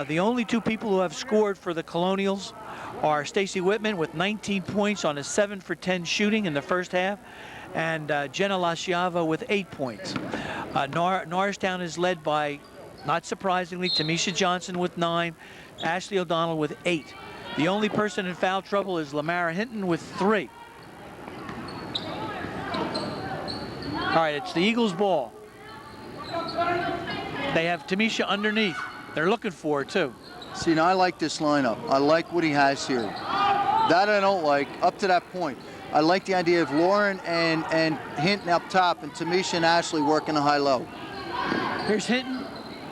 the only 2 people who have scored for the Colonials are Stacy Whitman with 19 points on a 7 for 10 shooting in the first half, and Jenna Lasciava with 8 points. Norristown is led by Not surprisingly, Tamisha Johnson with 9, Ashley O'Donnell with 8. The only person in foul trouble is Lamara Hinton with 3. All right, it's the Eagles' ball. They have Tamisha underneath. They're looking for her, too. See, now I like this lineup. I like what he has here. That I don't like, up to that point. I like the idea of Lauren and Hinton up top and Tamisha and Ashley working the high-low. Here's Hinton.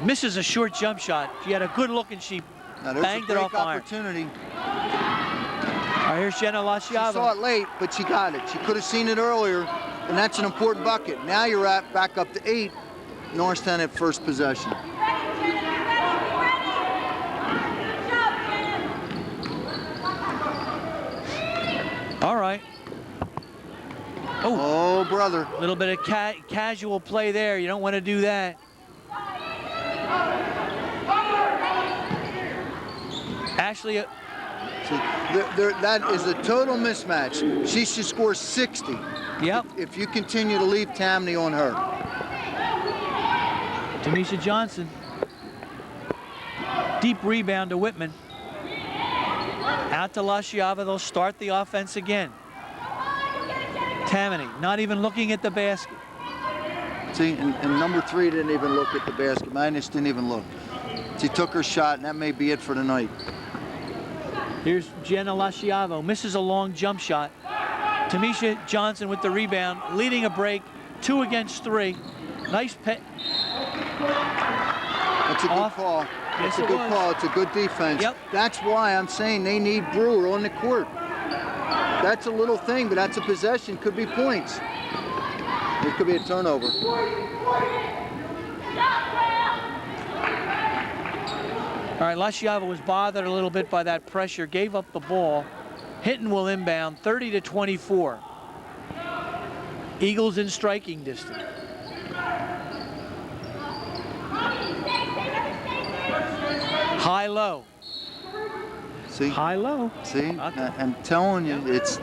Misses a short jump shot. She had a good look and she banged it off iron. Opportunity. All right, here's Jenna Lasciavo. She saw it late, but she got it. She could have seen it earlier, and that's an important bucket. Now you're back up to 8. Norristown at first possession. All right. Oh, brother. A little bit of casual play there. You don't want to do that. Ashley. See, that is a total mismatch. She should score 60. Yep. If you continue to leave Tammany on her. Tamisha Johnson. Deep rebound to Whitman. Out to Lasciavo. They'll start the offense again. Tammany not even looking at the basket. See, and number 3 didn't even look at the basket. Magnus didn't even look. She took her shot, and that may be it for the night. Here's Jenna Lasciavo. Misses a long jump shot. Tamisha Johnson with the rebound, leading a break. 2 against 3. Nice pet. That's a good call. That's a good call. It's a good defense. Yep. That's why I'm saying they need Brewer on the court. That's a little thing, but that's a possession. Could be points. It could be a turnover. All right, Lasciavo was bothered a little bit by that pressure, gave up the ball. Hinton will inbound, 30-24. Eagles in striking distance. High-low. See? High-low. See? I'm telling you, it's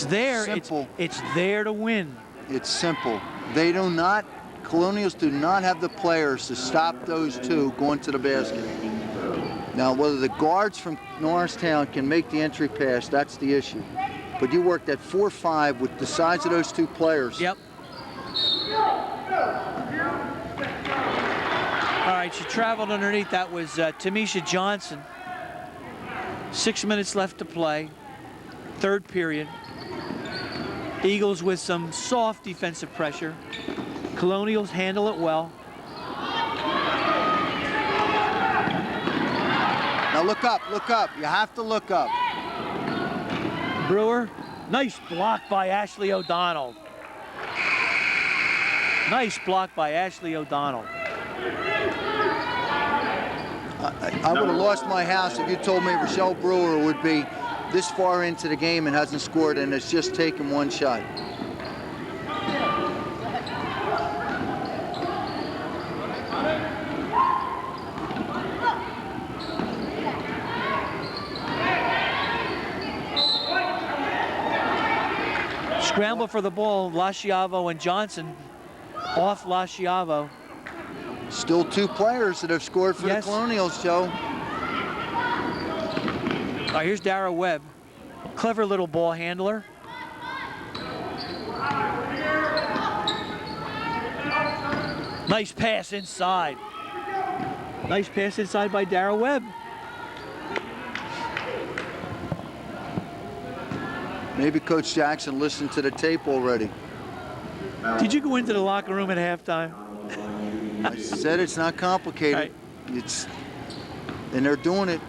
there. simple. It's there to win. It's simple. They do not, Colonials do not have the players to stop those 2 going to the basket. Now, whether the guards from Norristown can make the entry pass, that's the issue. But you work that 4-5 with the size of those 2 players. Yep. All right, she traveled underneath. That was Tamisha Johnson. 6 minutes left to play. 3rd period. Eagles with some soft defensive pressure. Colonials handle it well. Now look up, look up. You have to look up. Brewer, nice block by Ashley O'Donnell. Nice block by Ashley O'Donnell. I would have lost my house if you told me Rochelle Brewer would be this far into the game and hasn't scored and has just taken 1 shot. Scramble for the ball, Lasciavo and Johnson. Off Lasciavo. Still 2 players that have scored for the Colonials, Joe. All right, here's Dara Webb. Clever little ball handler. Nice pass inside. Nice pass inside by Dara Webb. Maybe Coach Jackson listened to the tape already. Did you go into the locker room at halftime? I said it's not complicated. Right. And they're doing it.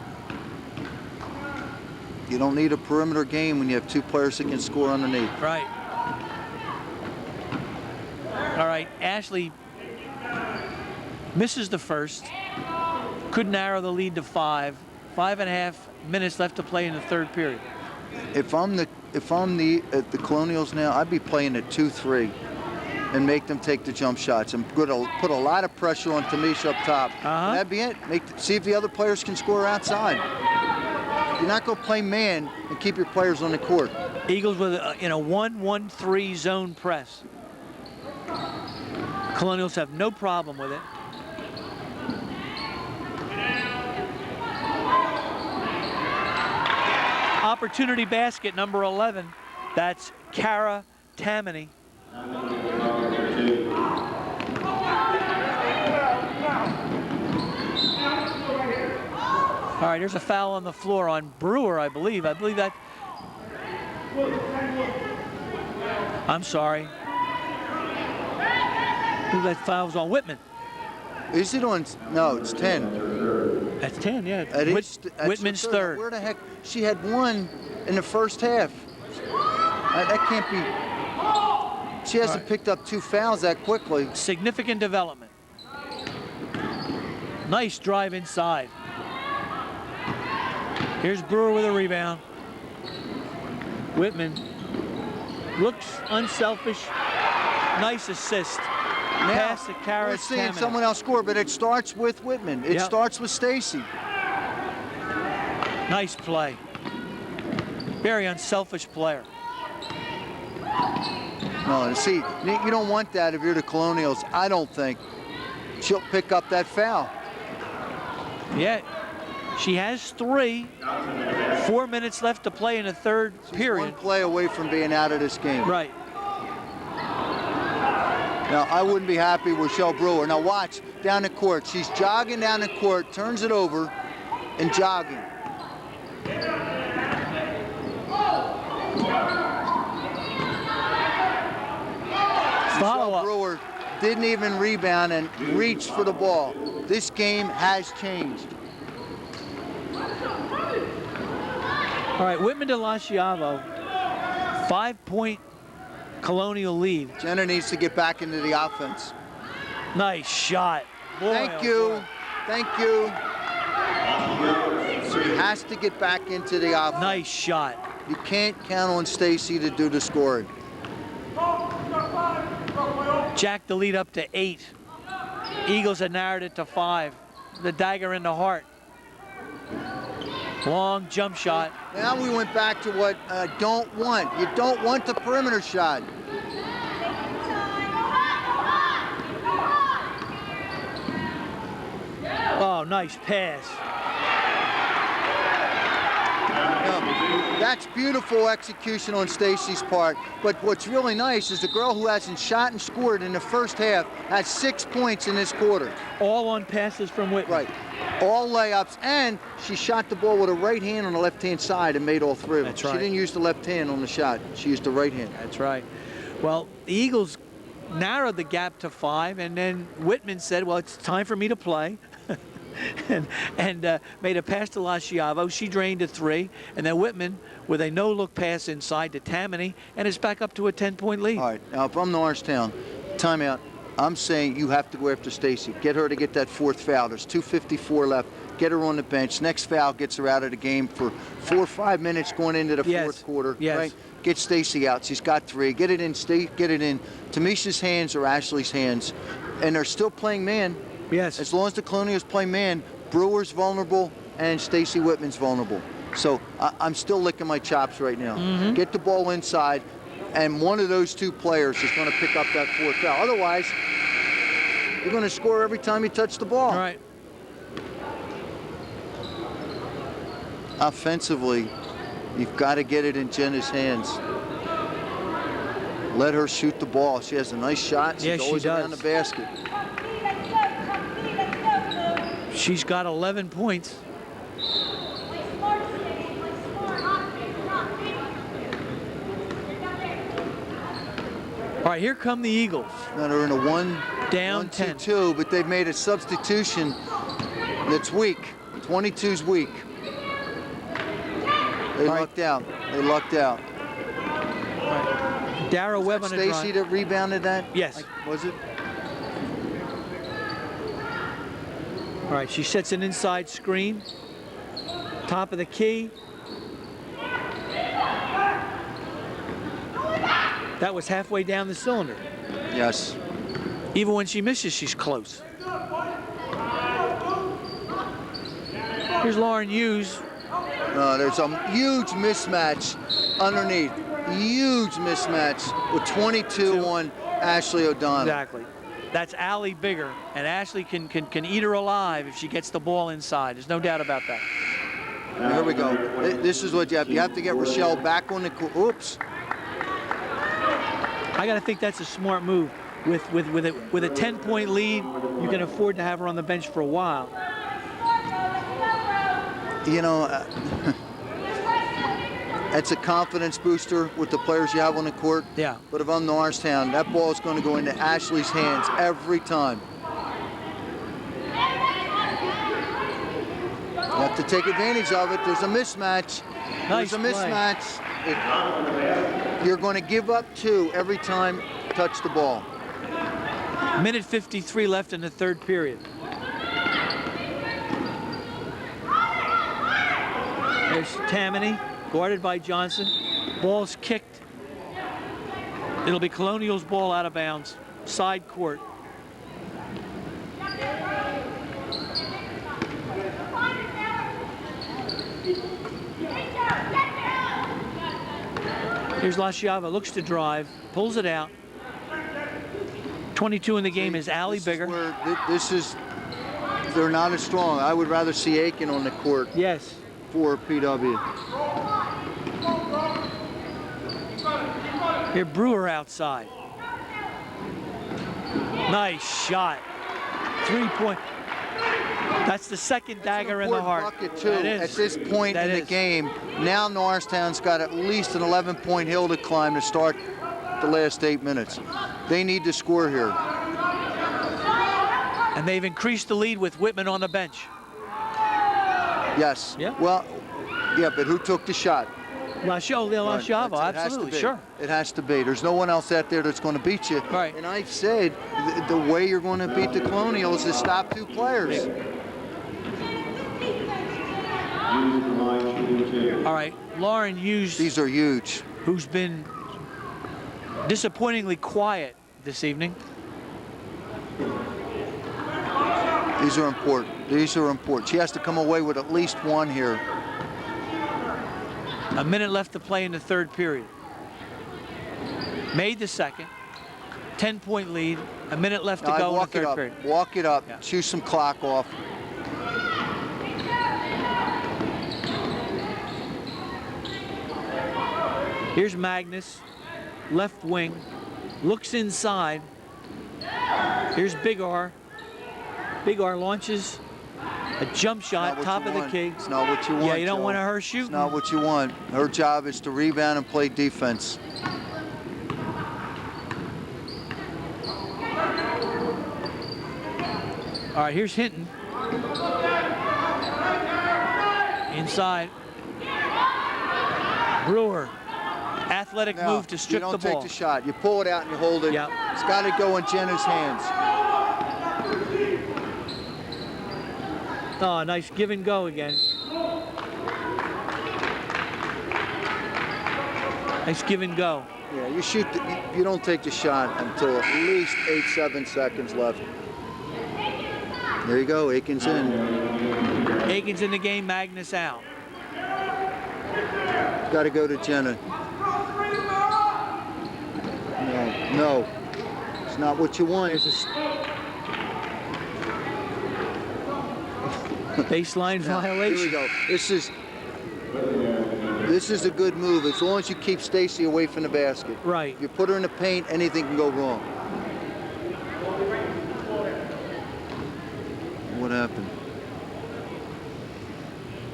You don't need a perimeter game when you have 2 players that can score underneath. Right. All right, Ashley misses the first. Could narrow the lead to 5. 5.5 minutes left to play in the 3rd period. If I'm the Colonials now, I'd be playing a 2-3 and make them take the jump shots and put a lot of pressure on Tamisha up top. That'd be it. See if the other players can score outside. You're not going to play man and keep your players on the court. Eagles with in a 1-1-3 zone press. Colonials have no problem with it. opportunity basket, number 11. That's Cara Tammany. All right, there's a foul on the floor on Brewer, I believe. I believe that. I'm sorry. I believe that foul's on Whitman. Is it on? No, it's 10. That's 10, yeah. Whitman's third. Where the heck? She had one in the first half. That can't be. She hasn't picked up 2 fouls that quickly. Significant development. Nice drive inside. Here's Brewer with a rebound. Whitman looks unselfish. Nice assist. Pass to Cara. We're seeing someone else score, but it starts with Whitman. It starts with Stacy. Nice play. Very unselfish player. No, see, you don't want that if you're the Colonials. I don't think she'll pick up that foul. Yeah, she has 3. 4 minutes left to play in the third period. One play away from being out of this game. Right. Now, I wouldn't be happy with Shell Brewer. Now, watch, down the court. She's jogging down the court, turns it over, and jogging. Follow-up. Brewer didn't even rebound and reached for the ball. This game has changed. All right, Whitman to Lasciavo. 5-point Colonial lead. Jenna needs to get back into the offense. Nice shot. Boy, Thank you. Thank you. She has to get back into the offense. Nice shot. You can't count on Stacy to do the scoring. Jack the lead up to 8. Eagles had narrowed it to 5. The dagger in the heart. Long jump shot. Now we went back to what I don't want. You don't want the perimeter shot. Oh, nice pass. That's beautiful execution on Stacy's part. But what's really nice is the girl who hasn't shot and scored in the first half has 6 points in this quarter. All on passes from Whitman. Right. All layups, and she shot the ball with her right hand on the left-hand side and made all 3 of them. That's right. She didn't use the left hand on the shot. She used the right hand. That's right. Well, the Eagles narrowed the gap to 5, and then Whitman said, well, it's time for me to play. and made a pass to Lasciavo. She drained a 3, and then Whitman with a no-look pass inside to Tammany, and it's back up to a 10-point lead. All right, now if I'm Norristown, timeout, I'm saying you have to go after Stacy. Get her to get that 4th foul. There's 2:54 left. Get her on the bench. Next foul gets her out of the game for 4 or 5 minutes going into the 4th quarter. Yes. Right? Get Stacy out. She's got 3. Get it in Tamisha's hands or Ashley's hands, and they're still playing man. Yes. As long as the Colonials play man, Brewer's vulnerable and Stacy Whitman's vulnerable. So I'm still licking my chops right now. Mm-hmm. Get the ball inside, and one of those 2 players is going to pick up that 4th foul. Otherwise, you're going to score every time you touch the ball. All right. Offensively, you've got to get it in Jenna's hands. Let her shoot the ball. She has a nice shot. She's always around the basket. She's got 11 points. All right, here come the Eagles. Now they're in a down 10. 2, but they've made a substitution that's weak. 22's weak. They lucked out. They lucked out. Right. Dara Webb on a drive. Stacy that rebounded that? Yes. Was it? All right, she sets an inside screen. Top of the key. That was halfway down the cylinder. Yes. Even when she misses, she's close. Here's Lauren Hughes. There's a huge mismatch underneath. Huge mismatch with 22 on Ashley O'Donnell. Exactly. That's Allie bigger, and Ashley can eat her alive if she gets the ball inside. There's no doubt about that. Here we go. This is what you have. You have to get Rochelle back on the court. Oops. I got to think that's a smart move. With a 10-point lead, you can afford to have her on the bench for a while. You know, it's a confidence booster with the players you have on the court. Yeah. But if I'm Norristown, that ball is going to go into Ashley's hands every time. You have to take advantage of it. There's a mismatch. Nice There's a mismatch. You're going to give up 2 every time you touch the ball. Minute 53 left in the third period. There's Tammany, guarded by Johnson. Ball's kicked. It'll be Colonial's ball out of bounds. Side court. Here's LaChiava, looks to drive, pulls it out. 22 in the game is Allie Bigger. They're not as strong. I would rather see Aiken on the court. Yes. For PW. Here, Brewer outside. Nice shot. 3-point. That's the second dagger in the heart. Bucket too. That is. At this point in the game, now Norristown's got at least an 11-point hill to climb to start the last 8 minutes. They need to score here. And they've increased the lead with Whitman on the bench. Yes. Yeah. Well, yeah, but who took the shot? LaChiava, absolutely, sure. It has to be. There's no one else out there that's going to beat you. Right. And I've said the way you're going to beat the Colonials is stop 2 players. All right, Lauren Hughes. These are huge. Who's been disappointingly quiet this evening. These are important. These are important. She has to come away with at least 1 here. A minute left to play in the third period. Made the second. 10-point lead. A minute left to go in the third period. Walk it up. Yeah. Chew some clock off. Here's Magnus, left wing, looks inside. Here's Big R. Big R launches a jump shot, top of the key. It's not what you want. Yeah, you don't Joe. want her shooting. It's not what you want. Her job is to rebound and play defense. All right, here's Hinton. Inside. Brewer. Athletic move to strip the ball. You don't take the shot. You pull it out and you hold it. Yep. It's got to go in Jenna's hands. Oh, nice give and go again. Nice give and go. Yeah, you shoot. You don't take the shot until at least 8-7 seconds left. There you go. Aiken's in. Aiken's in the game. Magnus out. Got to go to Jenna. No, it's not what you want. Baseline violation. Here we go. This is a good move as long as you keep Stacy away from the basket. Right. If you put her in the paint, anything can go wrong. What happened?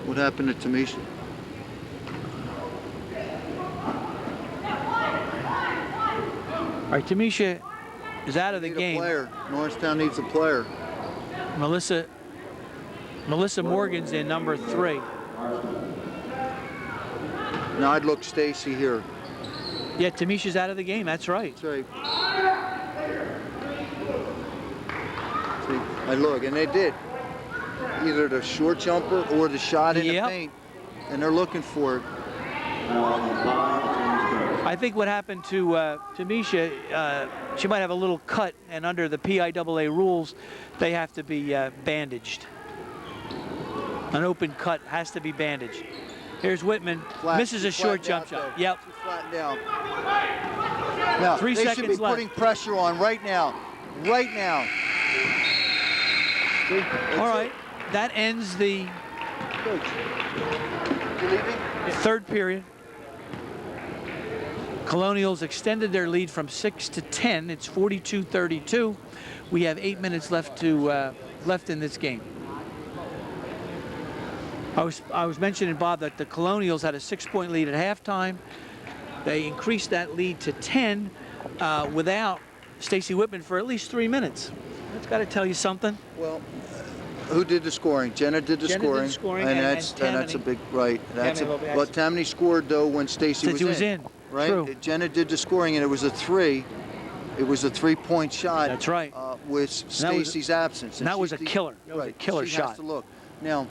What happened to Tamisha? All right, Tamisha is out of the game. Player. Norristown needs a player. Melissa Morgan's in number 3. Now I'd look Stacy here. Yeah, Tamisha's out of the game. That's right. That's right. See, I look, and they did. Either the short jumper or the shot in the paint, and they're looking for it. I think what happened to Tamisha, she might have a little cut, and under the PIAA rules, they have to be bandaged. An open cut has to be bandaged. Here's Whitman, misses a short jump shot. Yep. She's flattened out. Now, 3 seconds they should be left. putting pressure on right now. Right now. See, all right, that ends the Coach, you leaving? Third period. Colonials extended their lead from 6 to 10. It's 42-32. We have 8 minutes left in this game. I was mentioning, Bob, that the Colonials had a 6-point lead at halftime. They increased that lead to 10 without Stacy Whitman for at least 3 minutes. That's got to tell you something. Well, who did the scoring? Jenna did the scoring. Did the scoring, and that's a big right. But Tammany scored though when Stacy was in. Right. True. Jenna did the scoring, and it was a 3. It was a 3-point shot. That's right. With Stacy's absence. And that was a killer. That was a killer shot. Has to look. Now,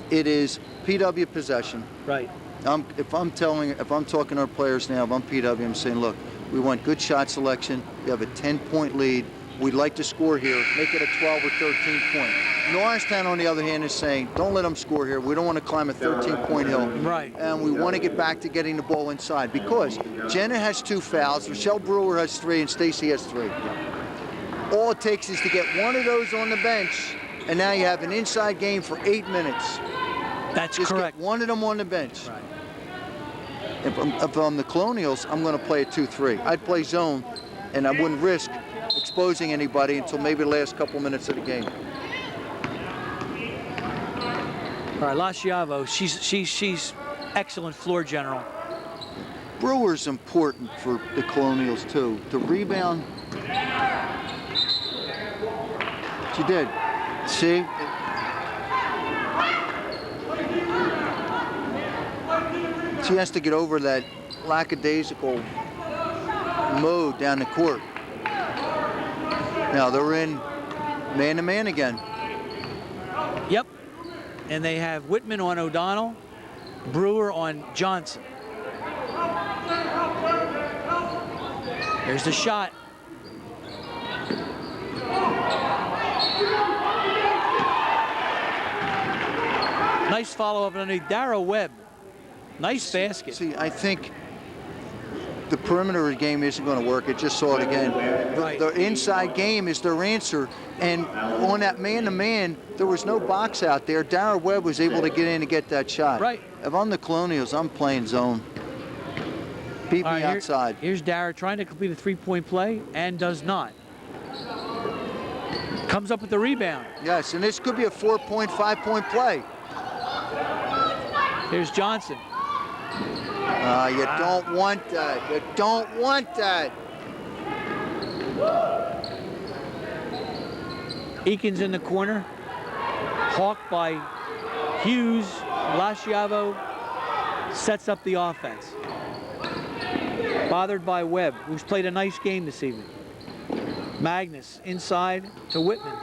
it is PW possession. Right. If I'm talking to our players now, if I'm PW, I'm saying, look, we want good shot selection. You have a 10-point lead. We'd like to score here. Make it a 12 or 13 point. Norristown, on the other hand, is saying, don't let them score here. We don't want to climb a 13-point hill. Right. And we want to get back to getting the ball inside because Jenna has 2 fouls, Rochelle Brewer has 3, and Stacy has 3. All it takes is to get one of those on the bench, and now you have an inside game for 8 minutes. That's Just correct. Get one of them on the bench. Right. If I'm the Colonials, I'm going to play a 2-3. I'd play zone, and I wouldn't risk exposing anybody until maybe the last couple minutes of the game. All right, Lasciavo, she's excellent floor general. Brewer's important for the Colonials too. The rebound, she did. See? She has to get over that lackadaisical mode down the court. Now they're in man-to-man again. Yep. And they have Whitman on O'Donnell, Brewer on Johnson. There's the shot. Nice follow-up underneath. Dara Webb. Nice basket. See, I think the perimeter game isn't going to work. It just saw it again. Right. The inside game is their answer. And on that man-to-man, there was no box out there. Dara Webb was able to get in and get that shot. Right. If I'm the Colonials, I'm playing zone. Beat me outside. Here's Dara trying to complete a 3-point play and does not. Comes up with the rebound. Yes, and this could be a 4-point, 5-point play. Here's Johnson. You don't want that. You don't want that. Eakins in the corner. Hawked by Hughes. Lasciavo sets up the offense. Bothered by Webb, who's played a nice game this evening. Magnus inside to Whitman.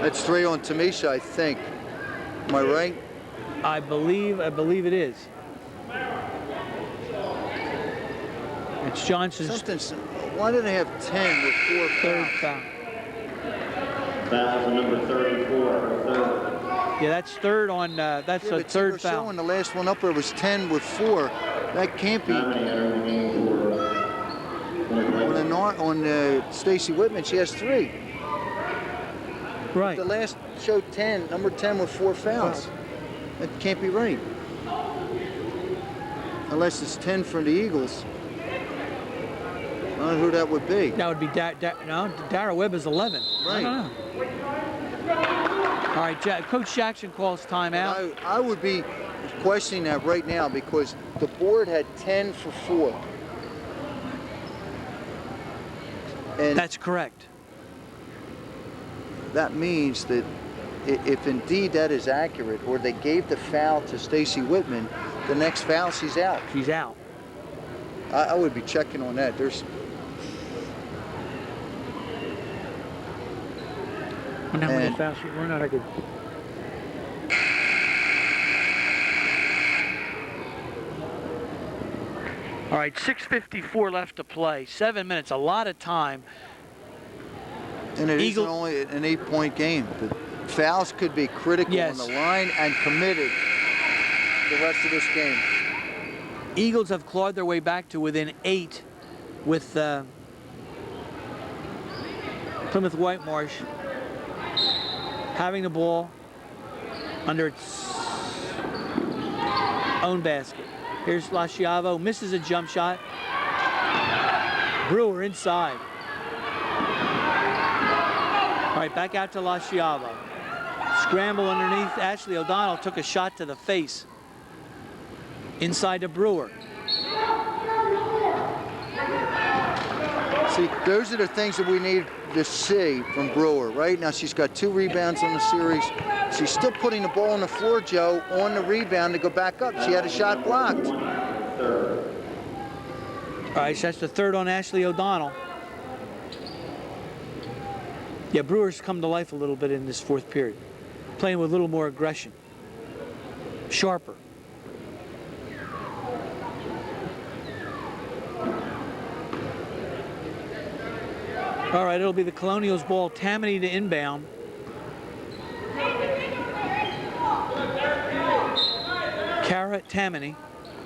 That's 3 on Tamisha, I think. Am I right? I believe it is. It's Johnson's Why do they have 10 with 4 third fouls? foul. Foul on number 34, third. Yeah, that's third on. That's a third foul. And the last one up there was 10 with 4. That can't be. On Stacy Whitman, she has 3. Right. The last showed 10, number 10 with 4 fouls. That can't be right. Unless it's 10 for the Eagles. I don't know who that would be. That would be Dara Webb is 11. Right. I don't know. All right, Coach Jackson calls timeout. I would be questioning that right now because the board had 10 for 4. And that's correct. That means that if indeed that is accurate, or they gave the foul to Stacy Whitman, the next foul, she's out. She's out. I would be checking on that. There's. I wonder how many fouls she run out. I could. All right, 6:54 left to play. 7 minutes, a lot of time. And it is only an 8-point game. The fouls could be critical on the line and committed the rest of this game. Eagles have clawed their way back to within 8 with Plymouth Whitemarsh having the ball under its own basket. Here's Lasciavo, misses a jump shot. Brewer inside. All right, back out to Lasciavo. Scramble underneath. Ashley O'Donnell took a shot to the face. Inside to Brewer. See, those are the things that we need to see from Brewer. Right now, she's got 2 rebounds on the series. She's still putting the ball on the floor, Joe, on the rebound to go back up. She had a shot blocked. All right, so that's the third on Ashley O'Donnell. Yeah, Brewer's come to life a little bit in this fourth period. Playing with a little more aggression. Sharper. All right, it'll be the Colonials ball. Tammany to inbound. Kara Tammany.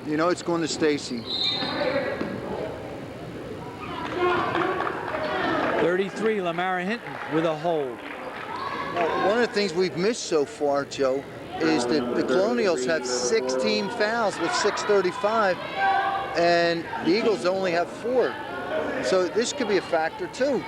You know it's going to Stacy. 33, Lamara Hinton with a hold. Now, one of the things we've missed so far, Joe, is that the Colonials have 16 fouls with 6:35, and the Eagles only have 4. So this could be a factor too.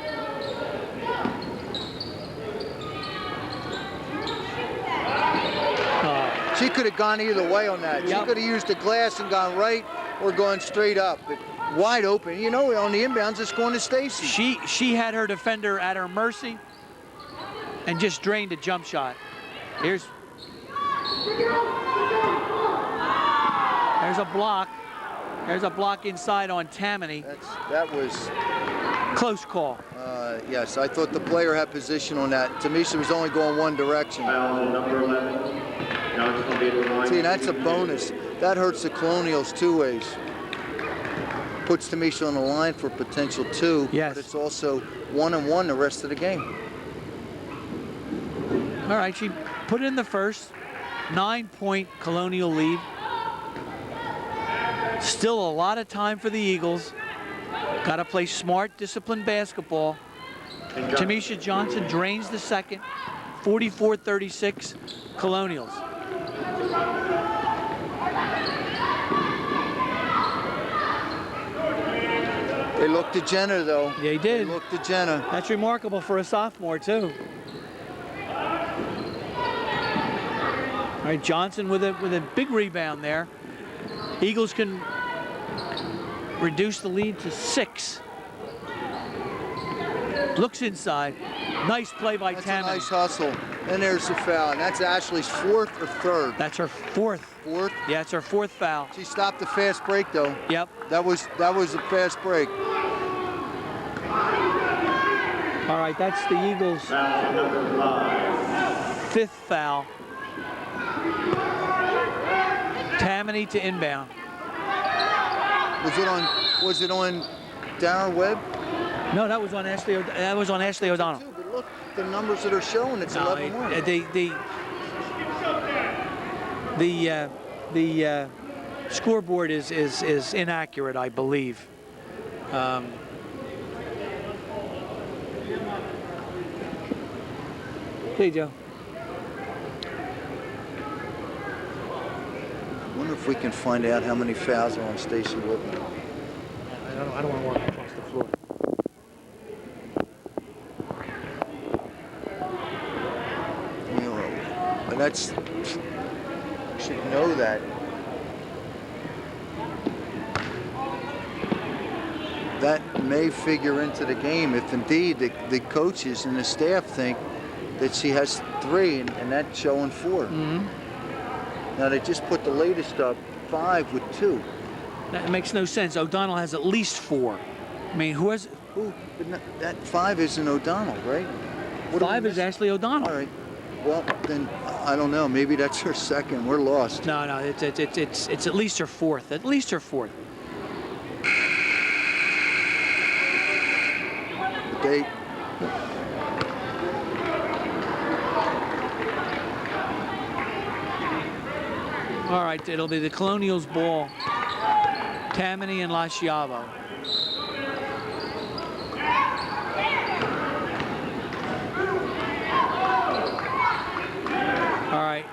She could have gone either way on that. She could have used the glass and gone right or gone straight up. But wide open. You know, on the inbounds, it's going to Stacy. She had her defender at her mercy and just drained a jump shot. There's a block. There's a block inside on Tammany. That was close call. Yes, I thought the player had position on that. Tamisha was only going one direction. Foul on number 11. See, that's a bonus. That hurts the Colonials 2 ways. Puts Tamisha on the line for potential 2. Yes. But it's also 1-1 the rest of the game. All right, she put in the first. 9-point Colonial lead. Still a lot of time for the Eagles. Got to play smart, disciplined basketball. Tamisha Johnson drains the second. 44-36 Colonials. They looked to Jenner, though. Yeah, he did. They looked to Jenner. That's remarkable for a sophomore, too. All right, Johnson with a big rebound there. Eagles can reduce the lead to 6. Looks inside. Nice play by Tammany. That's a nice hustle. And there's the foul. And that's Ashley's 4th or 3rd? That's her 4th. 4th? Yeah, it's her 4th foul. She stopped the fast break, though. Yep. That was a fast break. All right, that's the Eagles' 5th foul. Tammany to inbound. Was it on Darren Webb? No, that was on Ashley O'Donnell. But look, the numbers that are showing, it's 11-1. The scoreboard is inaccurate, I believe. Hey, Joe. I wonder if we can find out how many fouls are on Stacey Whitman. I don't want to walk across the floor. But that's, you should know that. That may figure into the game if indeed the coaches and the staff think that she has 3 and that's showing 4. Mm-hmm. Now they just put the latest up 5 with 2. That makes no sense. O'Donnell has at least 4. I mean, who has? That 5 isn't O'Donnell, right? 5 is Ashley O'Donnell. All right. Well, then I don't know. Maybe that's her 2nd. We're lost. No, it's at least her 4th. At least her 4th. Okay. All right, it'll be the Colonials' ball. Tammany and Lasciavo. All right,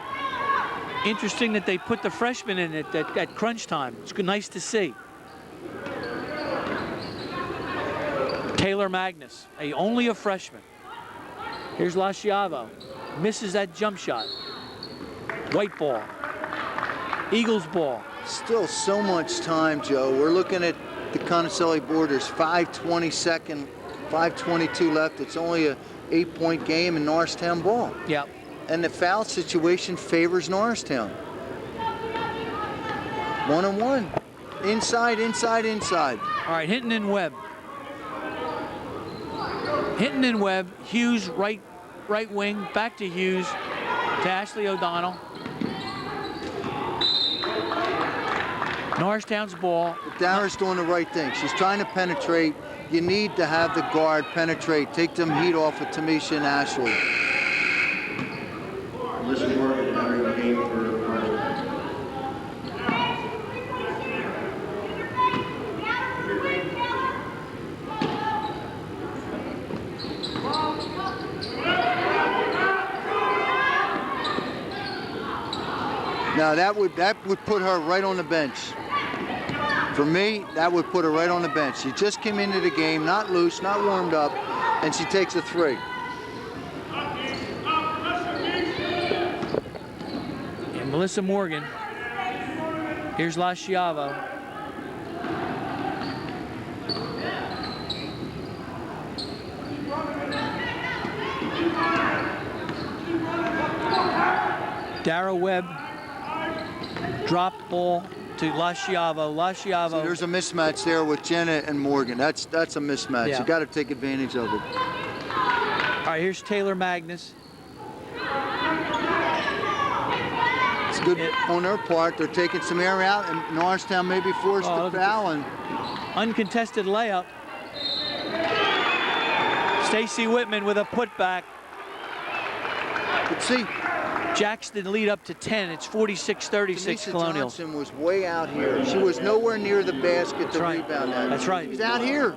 Interesting that they put the freshman in at crunch time. It's nice to see. Taylor Magnus, only a freshman. Here's Lasciavo, misses that jump shot. White ball, Eagles ball. Still so much time, Joe. We're looking at the Conselli Borders, 5:22 left. It's only a 8-point game in Norristown ball. Yep. And the foul situation favors Norristown. 1-on-1. Inside, inside, inside. All right, Hinton and Webb. Hinton and Webb. Hughes right wing, back to Hughes, to Ashley O'Donnell. Norristown's ball. Dara's doing the right thing. She's trying to penetrate. You need to have the guard penetrate. Take them heat off of Tamisha and Ashley. Melissa Morgan entering the game for Norristown. Now that would put her right on the bench. For me, that would put her right on the bench. She just came into the game, not loose, not warmed up, and she takes a 3. And Melissa Morgan. Here's Lasciavo. Dara Webb. Drop ball to Lasciavo. Lasciavo. So there's a mismatch there with Jenna and Morgan. That's a mismatch. Yeah. You got to take advantage of it. All right, here's Taylor Magnus. It's good on their part. They're taking some air out, and Norristown may be forced to foul. And uncontested layup. Stacy Whitman with a putback. but see, Jackson lead up to 10. It's 46-36 Tamisha Colonials. Johnson was way out here. She was nowhere near the basket to rebound at. That's right. She's out here.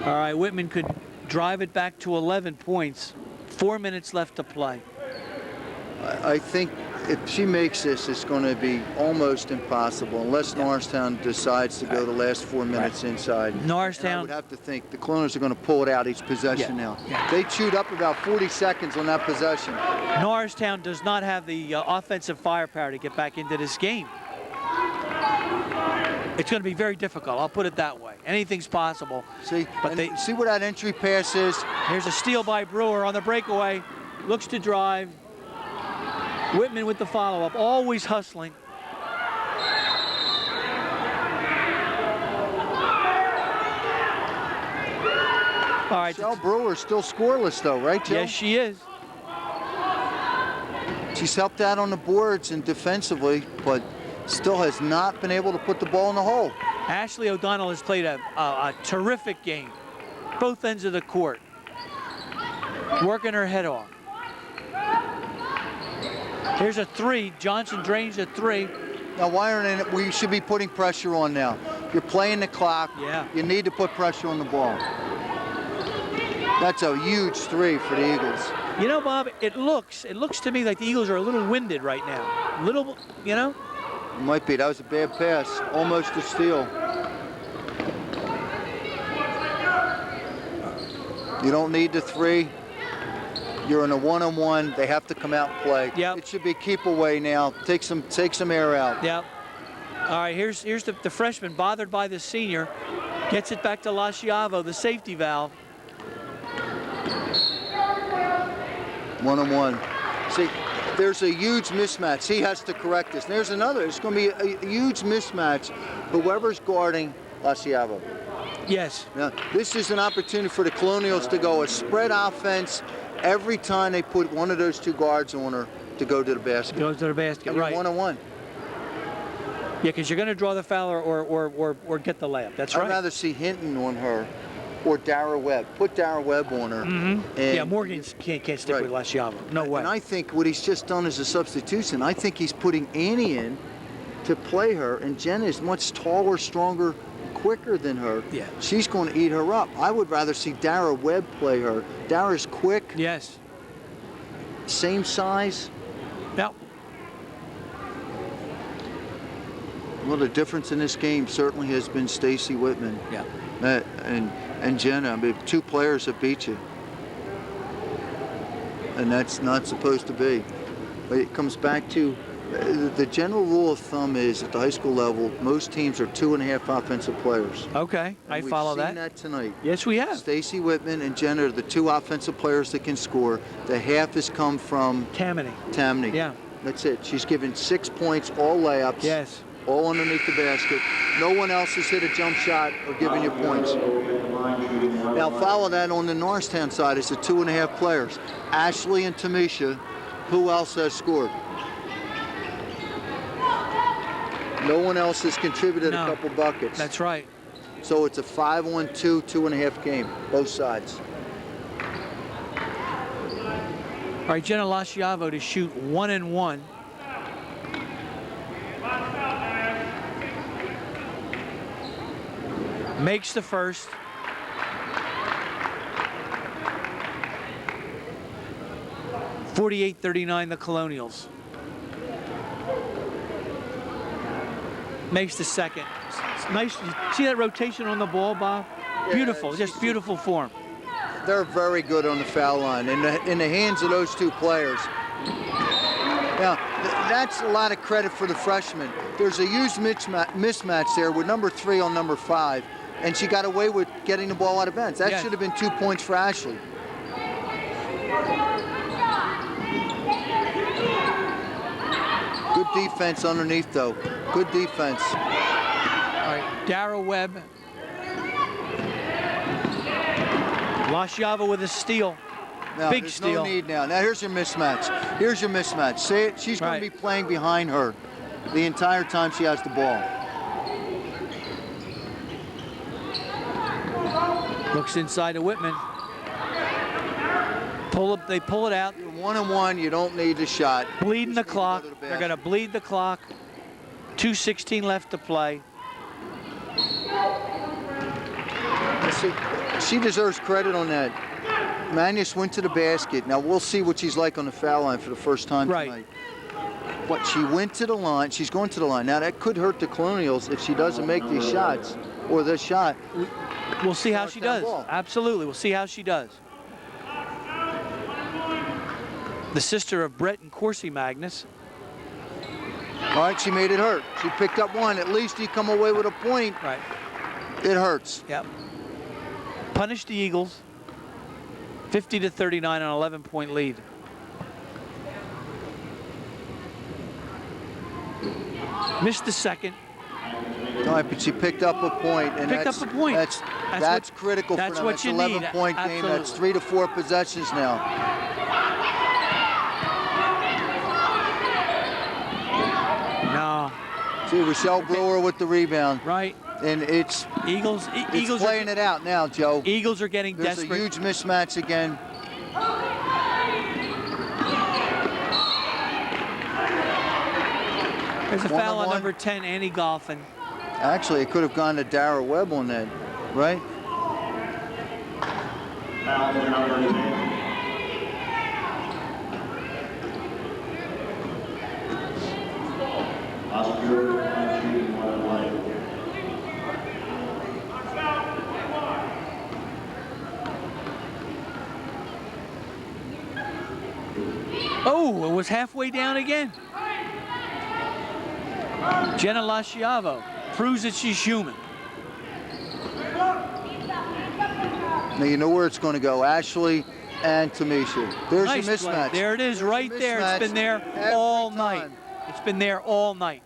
All right, Whitman could drive it back to 11 points. 4 minutes left to play. I think if she makes this, it's going to be almost impossible unless Norristown decides to go the last 4 minutes inside. Norristown. And I would have to think the Colonials are going to pull it out each possession now. They chewed up about 40 seconds on that possession. Norristown does not have the offensive firepower to get back into this game. It's going to be very difficult. I'll put it that way. Anything's possible. See, but see where that entry pass is? Here's a steal by Brewer on the breakaway. Looks to drive. Whitman with the follow-up, always hustling. All right. Michelle Brewer still scoreless though, right, Joe? Yes, she is. She's helped out on the boards and defensively, but still has not been able to put the ball in the hole. Ashley O'Donnell has played a terrific game, both ends of the court, working her head off. Here's a 3. Johnson drains a 3. Now, Wyron, we should be putting pressure on now. You're playing the clock. Yeah. You need to put pressure on the ball. That's a huge 3 for the Eagles. You know, Bob, it looks to me like the Eagles are a little winded right now. Little, you know? It might be. That was a bad pass. Almost a steal. You don't need the 3. You're in a one-on-one. They have to come out and play. Yep. It should be keep away now. Take some air out. Yep. All right, here's the freshman bothered by the senior. Gets it back to Lasciavo, the safety valve. One-on-one. See, there's a huge mismatch. He has to correct this. And there's another. It's going to be a huge mismatch. Whoever's guarding Lasciavo. Yes. Now, this is an opportunity for the Colonials to go a spread offense every time they put one of those 2 guards on her to go to the basket. Goes to the basket, right. One-on-one. Yeah, because you're going to draw the foul or get the layup. That's right. I'd rather see Hinton on her or Dara Webb. Put Dara Webb on her. Mm-hmm. Yeah, Morgan can't stick with Lasciavo. No way. And I think what he's just done is a substitution. I think he's putting Annie in to play her, and Jen is much taller, stronger, quicker than her. Yeah. She's going to eat her up. I would rather see Dara Webb play her. Dara's quick. Yes. same size. Yep. Well, the difference in this game certainly has been Stacy Whitman. Yeah. And Jenna. I mean, 2 players have beat you. And that's not supposed to be. But it comes back to the general rule of thumb is at the high school level, most teams are 2.5 offensive players. Okay, I follow that. We've seen that tonight. Yes, we have. Stacy Whitman and Jenna are the 2 offensive players that can score. The half has come from Tammany. Yeah. That's it. She's given 6 points, all layups. Yes. All underneath the basket. No one else has hit a jump shot or given you points. Now follow that on the Norristown side is the 2.5 players. Ashley and Tamisha. Who else has scored? No one else has contributed a couple buckets. That's right. So it's a 5-on-2, 2.5 game, both sides. All right, Jenna Lasciavo to shoot 1 and 1. Makes the first. (48-39) the Colonials. Makes the second. It's nice. See that rotation on the ball, Bob? Yeah, Beautiful, just beautiful form. They're very good on the foul line in the hands of those 2 players. Now, that's a lot of credit for the freshman. There's a huge mismatch there with number 3 on number 5, and she got away with getting the ball out of bounds. That should have been 2 points for Ashley. Good defense underneath, though. Good defense. All right, Dara Webb. Lasciavo with a steal. Now, Big there's steal. no need now. Now, here's your mismatch. Here's your mismatch. Say it. She's going to be playing behind her the entire time she has the ball. Looks inside to Whitman. They pull it out. You're 1-on-1. You don't need the shot. Bleeding the clock. They're going to bleed the clock. 2:16 left to play. She deserves credit on that. Magnus went to the basket. Now we'll see what she's like on the foul line for the first time tonight. But she went to the line. She's going to the line. Now that could hurt the Colonials if she doesn't make these shots or this shot. We'll see how she does. Absolutely. We'll see how she does. The sister of Brett and Corsi Magnus. All right, she made it hurt. She picked up 1. At least you come away with a point. Right. It hurts. Yep. Punish the Eagles. 50-39 on an 11-point lead. Missed the second. All right, but she picked up a point, and Picked up a point. That's critical for them. That's what you need. 11-point game. That's 3 to 4 possessions now. No. See, Rochelle Brewer with the rebound. Right. And it's Eagles playing it out now, Joe. Eagles are getting There's desperate. a huge mismatch again. There's a foul on number 10, Annie Golphin. Actually, it could have gone to Dara Webb on that, right? Foul on number 10. Oscar on shooting 1-1. Oh, it was halfway down again. Jenna Lasciavo proves that she's human. Now you know where it's going to go. Ashley and Tamisha. There's Nice a mismatch. Play. There it is, right there. It's been there all night. It's been there all night.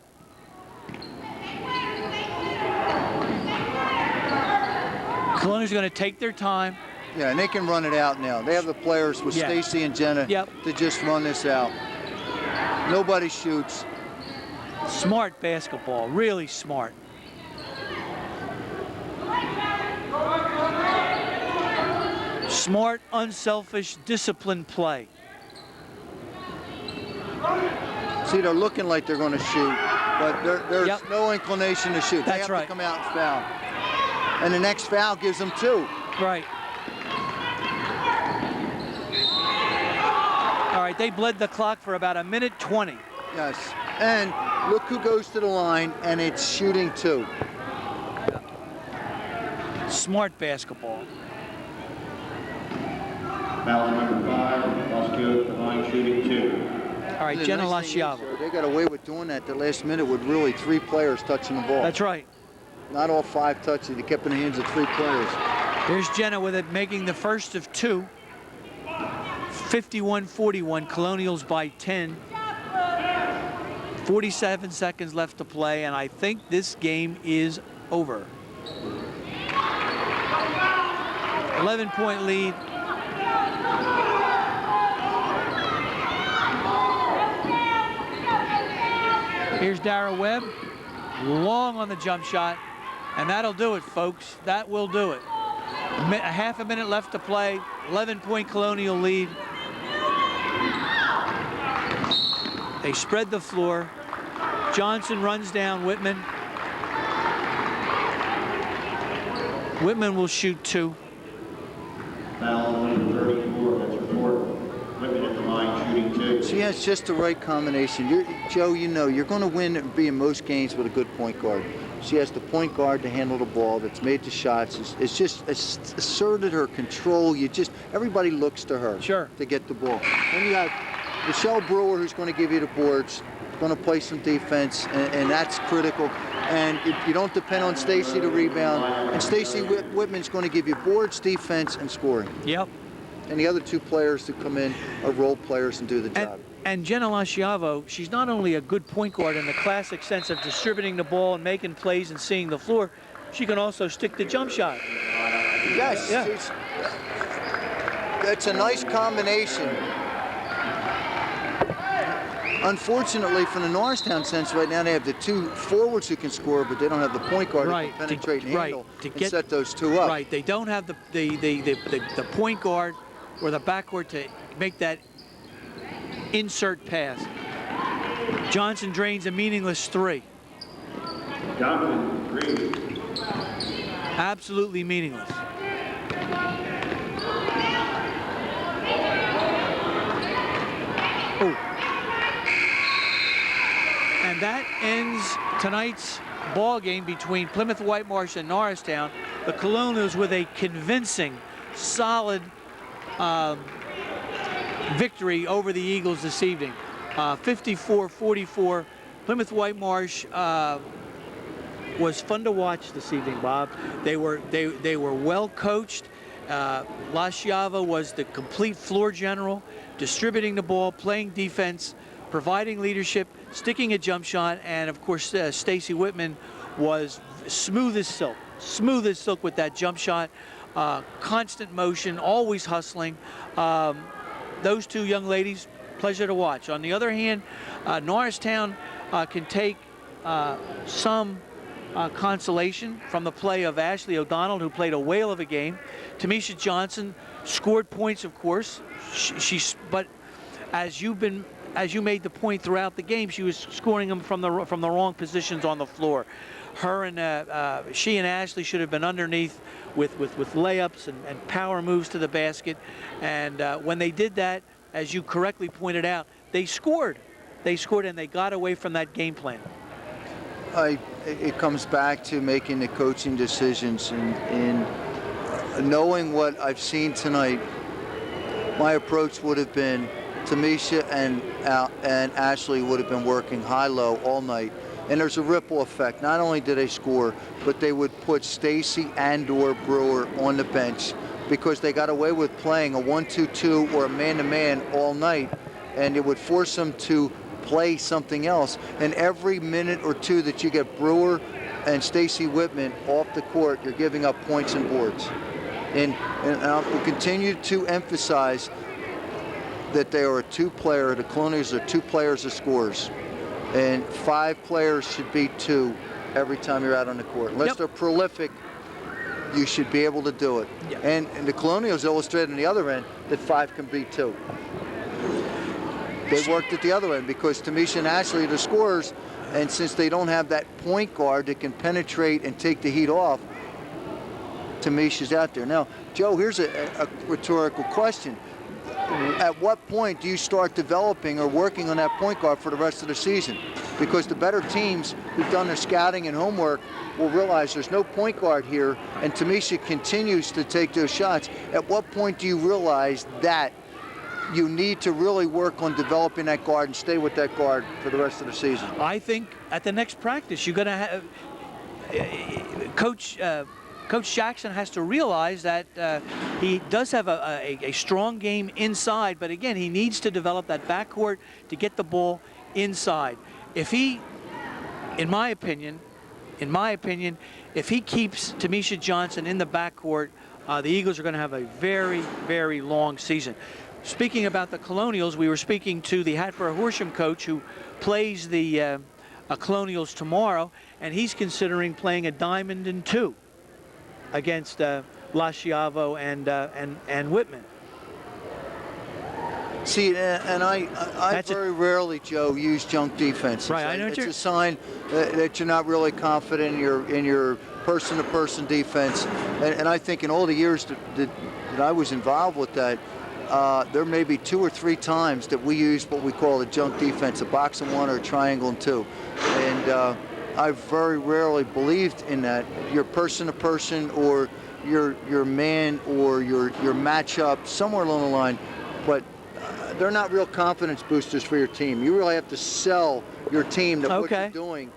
Colonial's going to take their time. Yeah, and they can run it out now. They have the players with Stacy and Jenna to just run this out. Nobody shoots. Smart basketball, really smart. Smart, unselfish, disciplined play. See, they're looking like they're going to shoot, but there's no inclination to shoot. That's they have to come out and foul. And the next foul gives them 2. Right. All right, right, they bled the clock for about 1:20. Yes, and look who goes to the line, and it's shooting 2. Smart basketball. Foul number 5, Bosco, the line shooting 2. All right, Jenna Lasciavo. They got away with doing that the last minute with really 3 players touching the ball. That's right. Not all 5 touching. They kept in the hands of 3 players. Here's Jenna with it, making the first of 2. 51-41, Colonials by 10. 47 seconds left to play, and I think this game is over. 11-point lead. Here's Dara Webb, long on the jump shot, and that'll do it, folks. That will do it. A half a minute left to play, 11-point Colonial lead. They spread the floor. Johnson runs down Whitman. Whitman will shoot 2. Foul number 34, that's report. Whitman at the line shooting 2. She has just the right combination. Joe, you know, you're going to win and be in most games with a good point guard. She has the point guard to handle the ball, that's made the shots. It's just asserted her control. Everybody looks to her to get the ball. Then you have Michelle Brewer, who's going to give you the boards, going to play some defense, and that's critical. And if you don't depend on Stacy to rebound, and Stacy Whitman's going to give you boards, defense, and scoring. Yep. And the other 2 players to come in are role players and do the job. And Jenna Lasciavo, she's not only a good point guard in the classic sense of distributing the ball and making plays and seeing the floor, she can also stick the jump shot. Yes, yeah. That's a nice combination. Unfortunately, from the Norristown sense, right now they have the 2 forwards who can score, but they don't have the point guard who can penetrate and handle and set those 2 up. Right, they don't have the point guard or the backcourt to make that insert pass. Johnson drains a meaningless 3. Johnson, 3. Absolutely meaningless. Oh. And that ends tonight's ball game between Plymouth Whitemarsh and Norristown. The Colonials with a convincing, solid victory over the Eagles this evening. 54-44. Plymouth Whitemarsh was fun to watch this evening, Bob. They were well coached. Lasciavo was the complete floor general, distributing the ball, playing defense, providing leadership, sticking a jump shot, and of course Stacy Whitman was smooth as silk with that jump shot. Constant motion, always hustling. Those 2 young ladies, pleasure to watch. On the other hand, Norristown can take some consolation from the play of Ashley O'Donnell, who played a whale of a game. Tamisha Johnson scored points, of course. But as you made the point throughout the game, she was scoring them from the wrong positions on the floor. She and Ashley should have been underneath with layups and power moves to the basket. And when they did that, as you correctly pointed out, they scored. They scored, and they got away from that game plan. It comes back to making the coaching decisions and knowing what I've seen tonight. My approach would have been Tamisha and Ashley would have been working high-low all night. And there's a ripple effect. Not only did they score, but they would put Stacy and/or Brewer on the bench because they got away with playing a 1-2-2 or a man-to-man all night, and it would force them to play something else. And every minute or 2 that you get Brewer and Stacy Whitman off the court, you're giving up points and boards. And I will continue to emphasize that they are a 2-player. The Colonials are 2 players of scores. And 5 players should beat 2 every time you're out on the court. Unless they're prolific, you should be able to do it. Yep. And the Colonials illustrated on the other end that 5 can beat 2. They worked at the other end because Tamisha and Ashley are the scorers, and since they don't have that point guard that can penetrate and take the heat off, Tamisha's out there. Now, Joe, here's a rhetorical question. at what point do you start developing or working on that point guard for the rest of the season? Because the better teams who've done their scouting and homework will realize there's no point guard here, and Tamisha continues to take those shots. At what point do you realize that you need to really work on developing that guard and stay with that guard for the rest of the season? I think at the next practice, you're going to have Coach Jackson has to realize that he does have a strong game inside, but again, he needs to develop that backcourt to get the ball inside. If he, in my opinion, if he keeps Tamisha Johnson in the backcourt, the Eagles are going to have a very, very long season. Speaking about the Colonials, we were speaking to the Hatboro Horsham coach who plays the Colonials tomorrow, and he's considering playing a diamond and 2 against Lasciavo and Whitman. See, and I very rarely, Joe, use junk defense. Right, I know it's a sign that you're not really confident in your person-to-person defense. And I think in all the years that I was involved with that, there may be 2 or 3 times that we used what we call a junk defense, a box and 1 or a triangle and 2. And I very rarely believed in that. Your person-to-person or your man or your matchup, somewhere along the line. But they're not real confidence boosters for your team. You really have to sell your team that what you're doing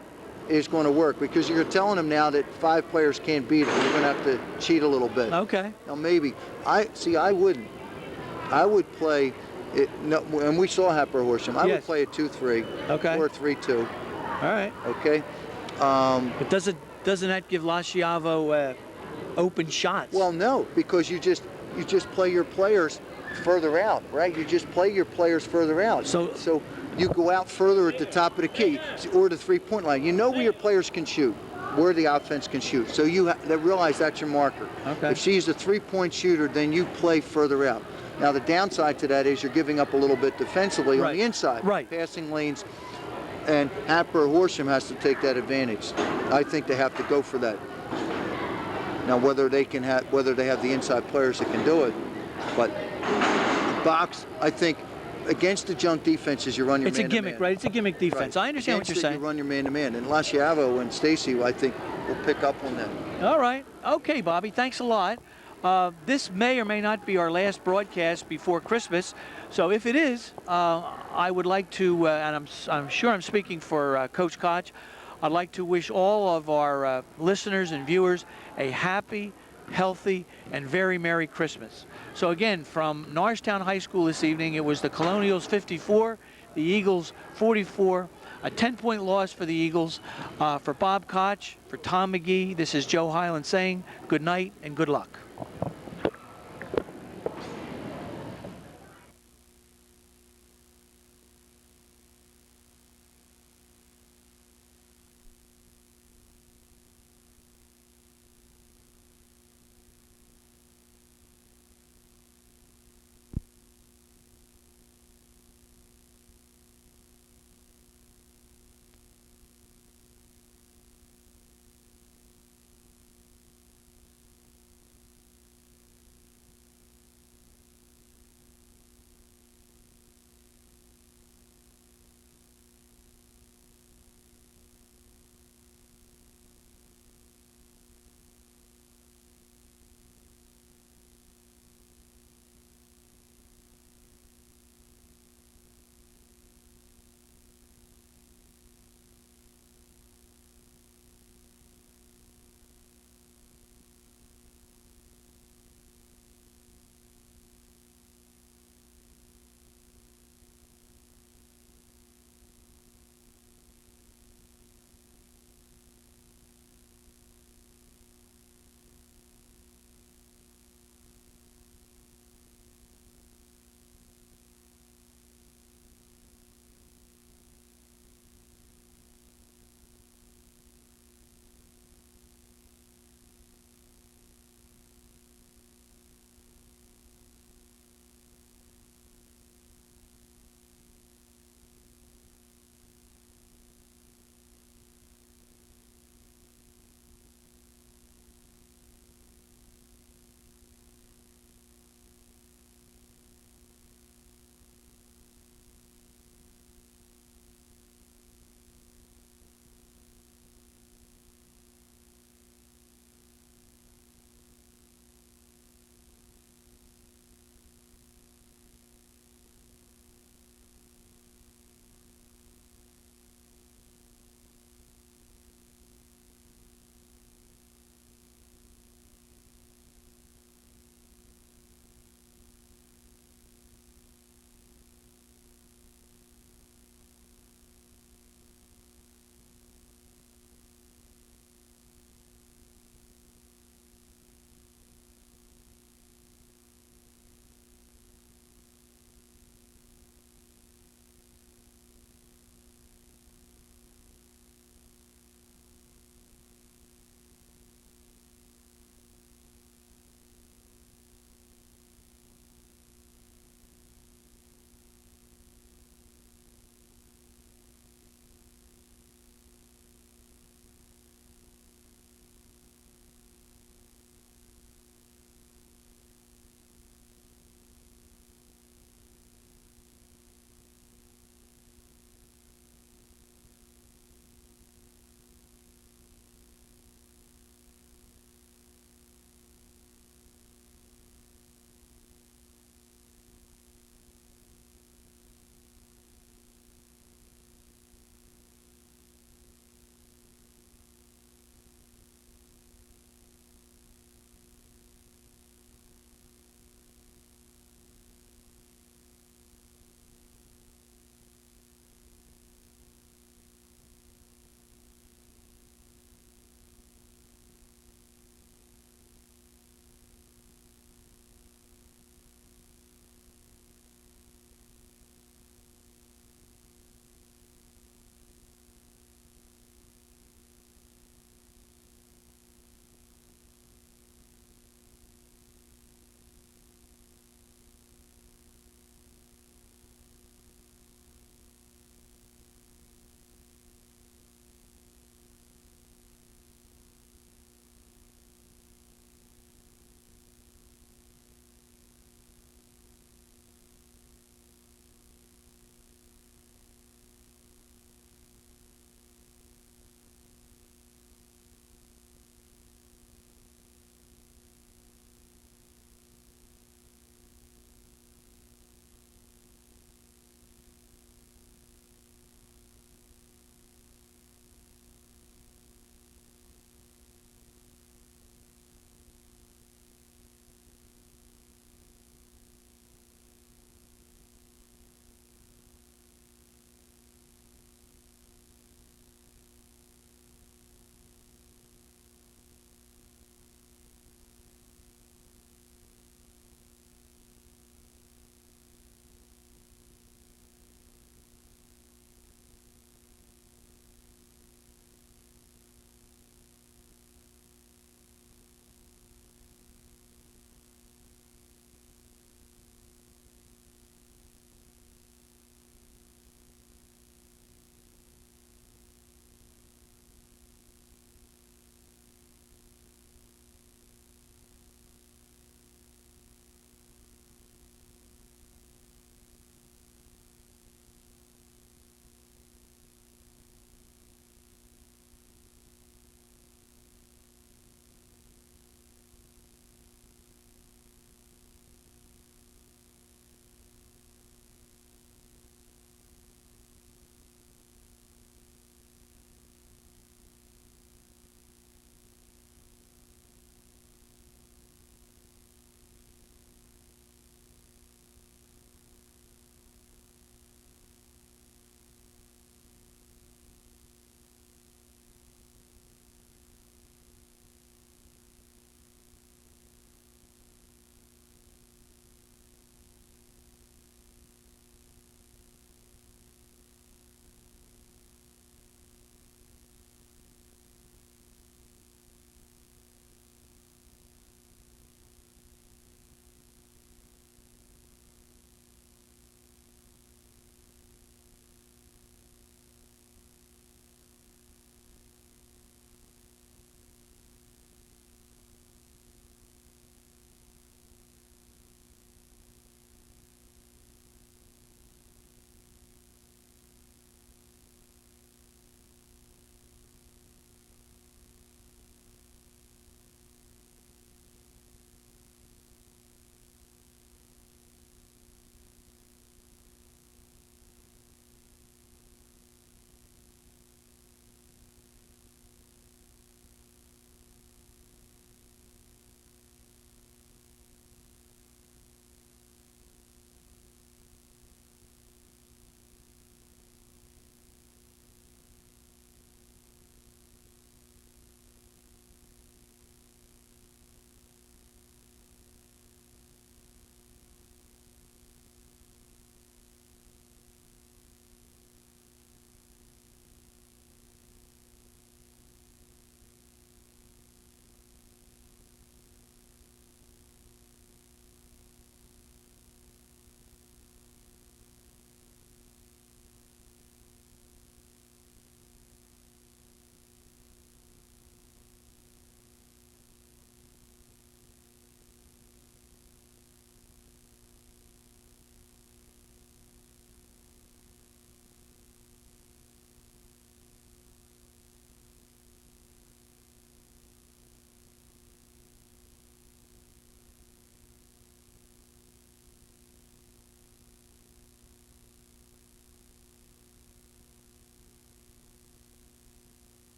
is going to work, because you're telling them now that 5 players can't beat them. You're going to have to cheat a little bit. Okay. Now maybe I wouldn't. I would play it. No, and we saw Hatboro Horsham. I would play a 2-3 or a 3-2. All right. Okay. But doesn't that give Lasciavo open shots? Well, no, because you just play your players further out, right? You just play your players further out. So you go out further at the top of the key or the 3-point line. You know where your players can shoot, where the offense can shoot. So you realize that's your marker. Okay. If she's a 3-point shooter, then you play further out. Now the downside to that is you're giving up a little bit defensively on the inside, passing lanes, and Hatboro Horsham has to take that advantage. I think they have to go for that. Now whether they have the inside players that can do it, but box, I think, against the junk defenses, you run your man-to-man. It's a gimmick, right? It's a gimmick defense. Right. I understand what you're saying. You run your man-to-man, and Lasciavo and Stacy, I think, will pick up on that. All right. Okay, Bobby, thanks a lot. This may or may not be our last broadcast before Christmas, so if it is, I would like to, and I'm sure I'm speaking for Coach Koch, I'd like to wish all of our listeners and viewers a happy, healthy, and very Merry Christmas. So again, from Norristown High School this evening, it was the Colonials 54, the Eagles 44, a 10-point loss for the Eagles. For Bob Koch, for Tom McGee, this is Joe Hyland saying good night and good luck.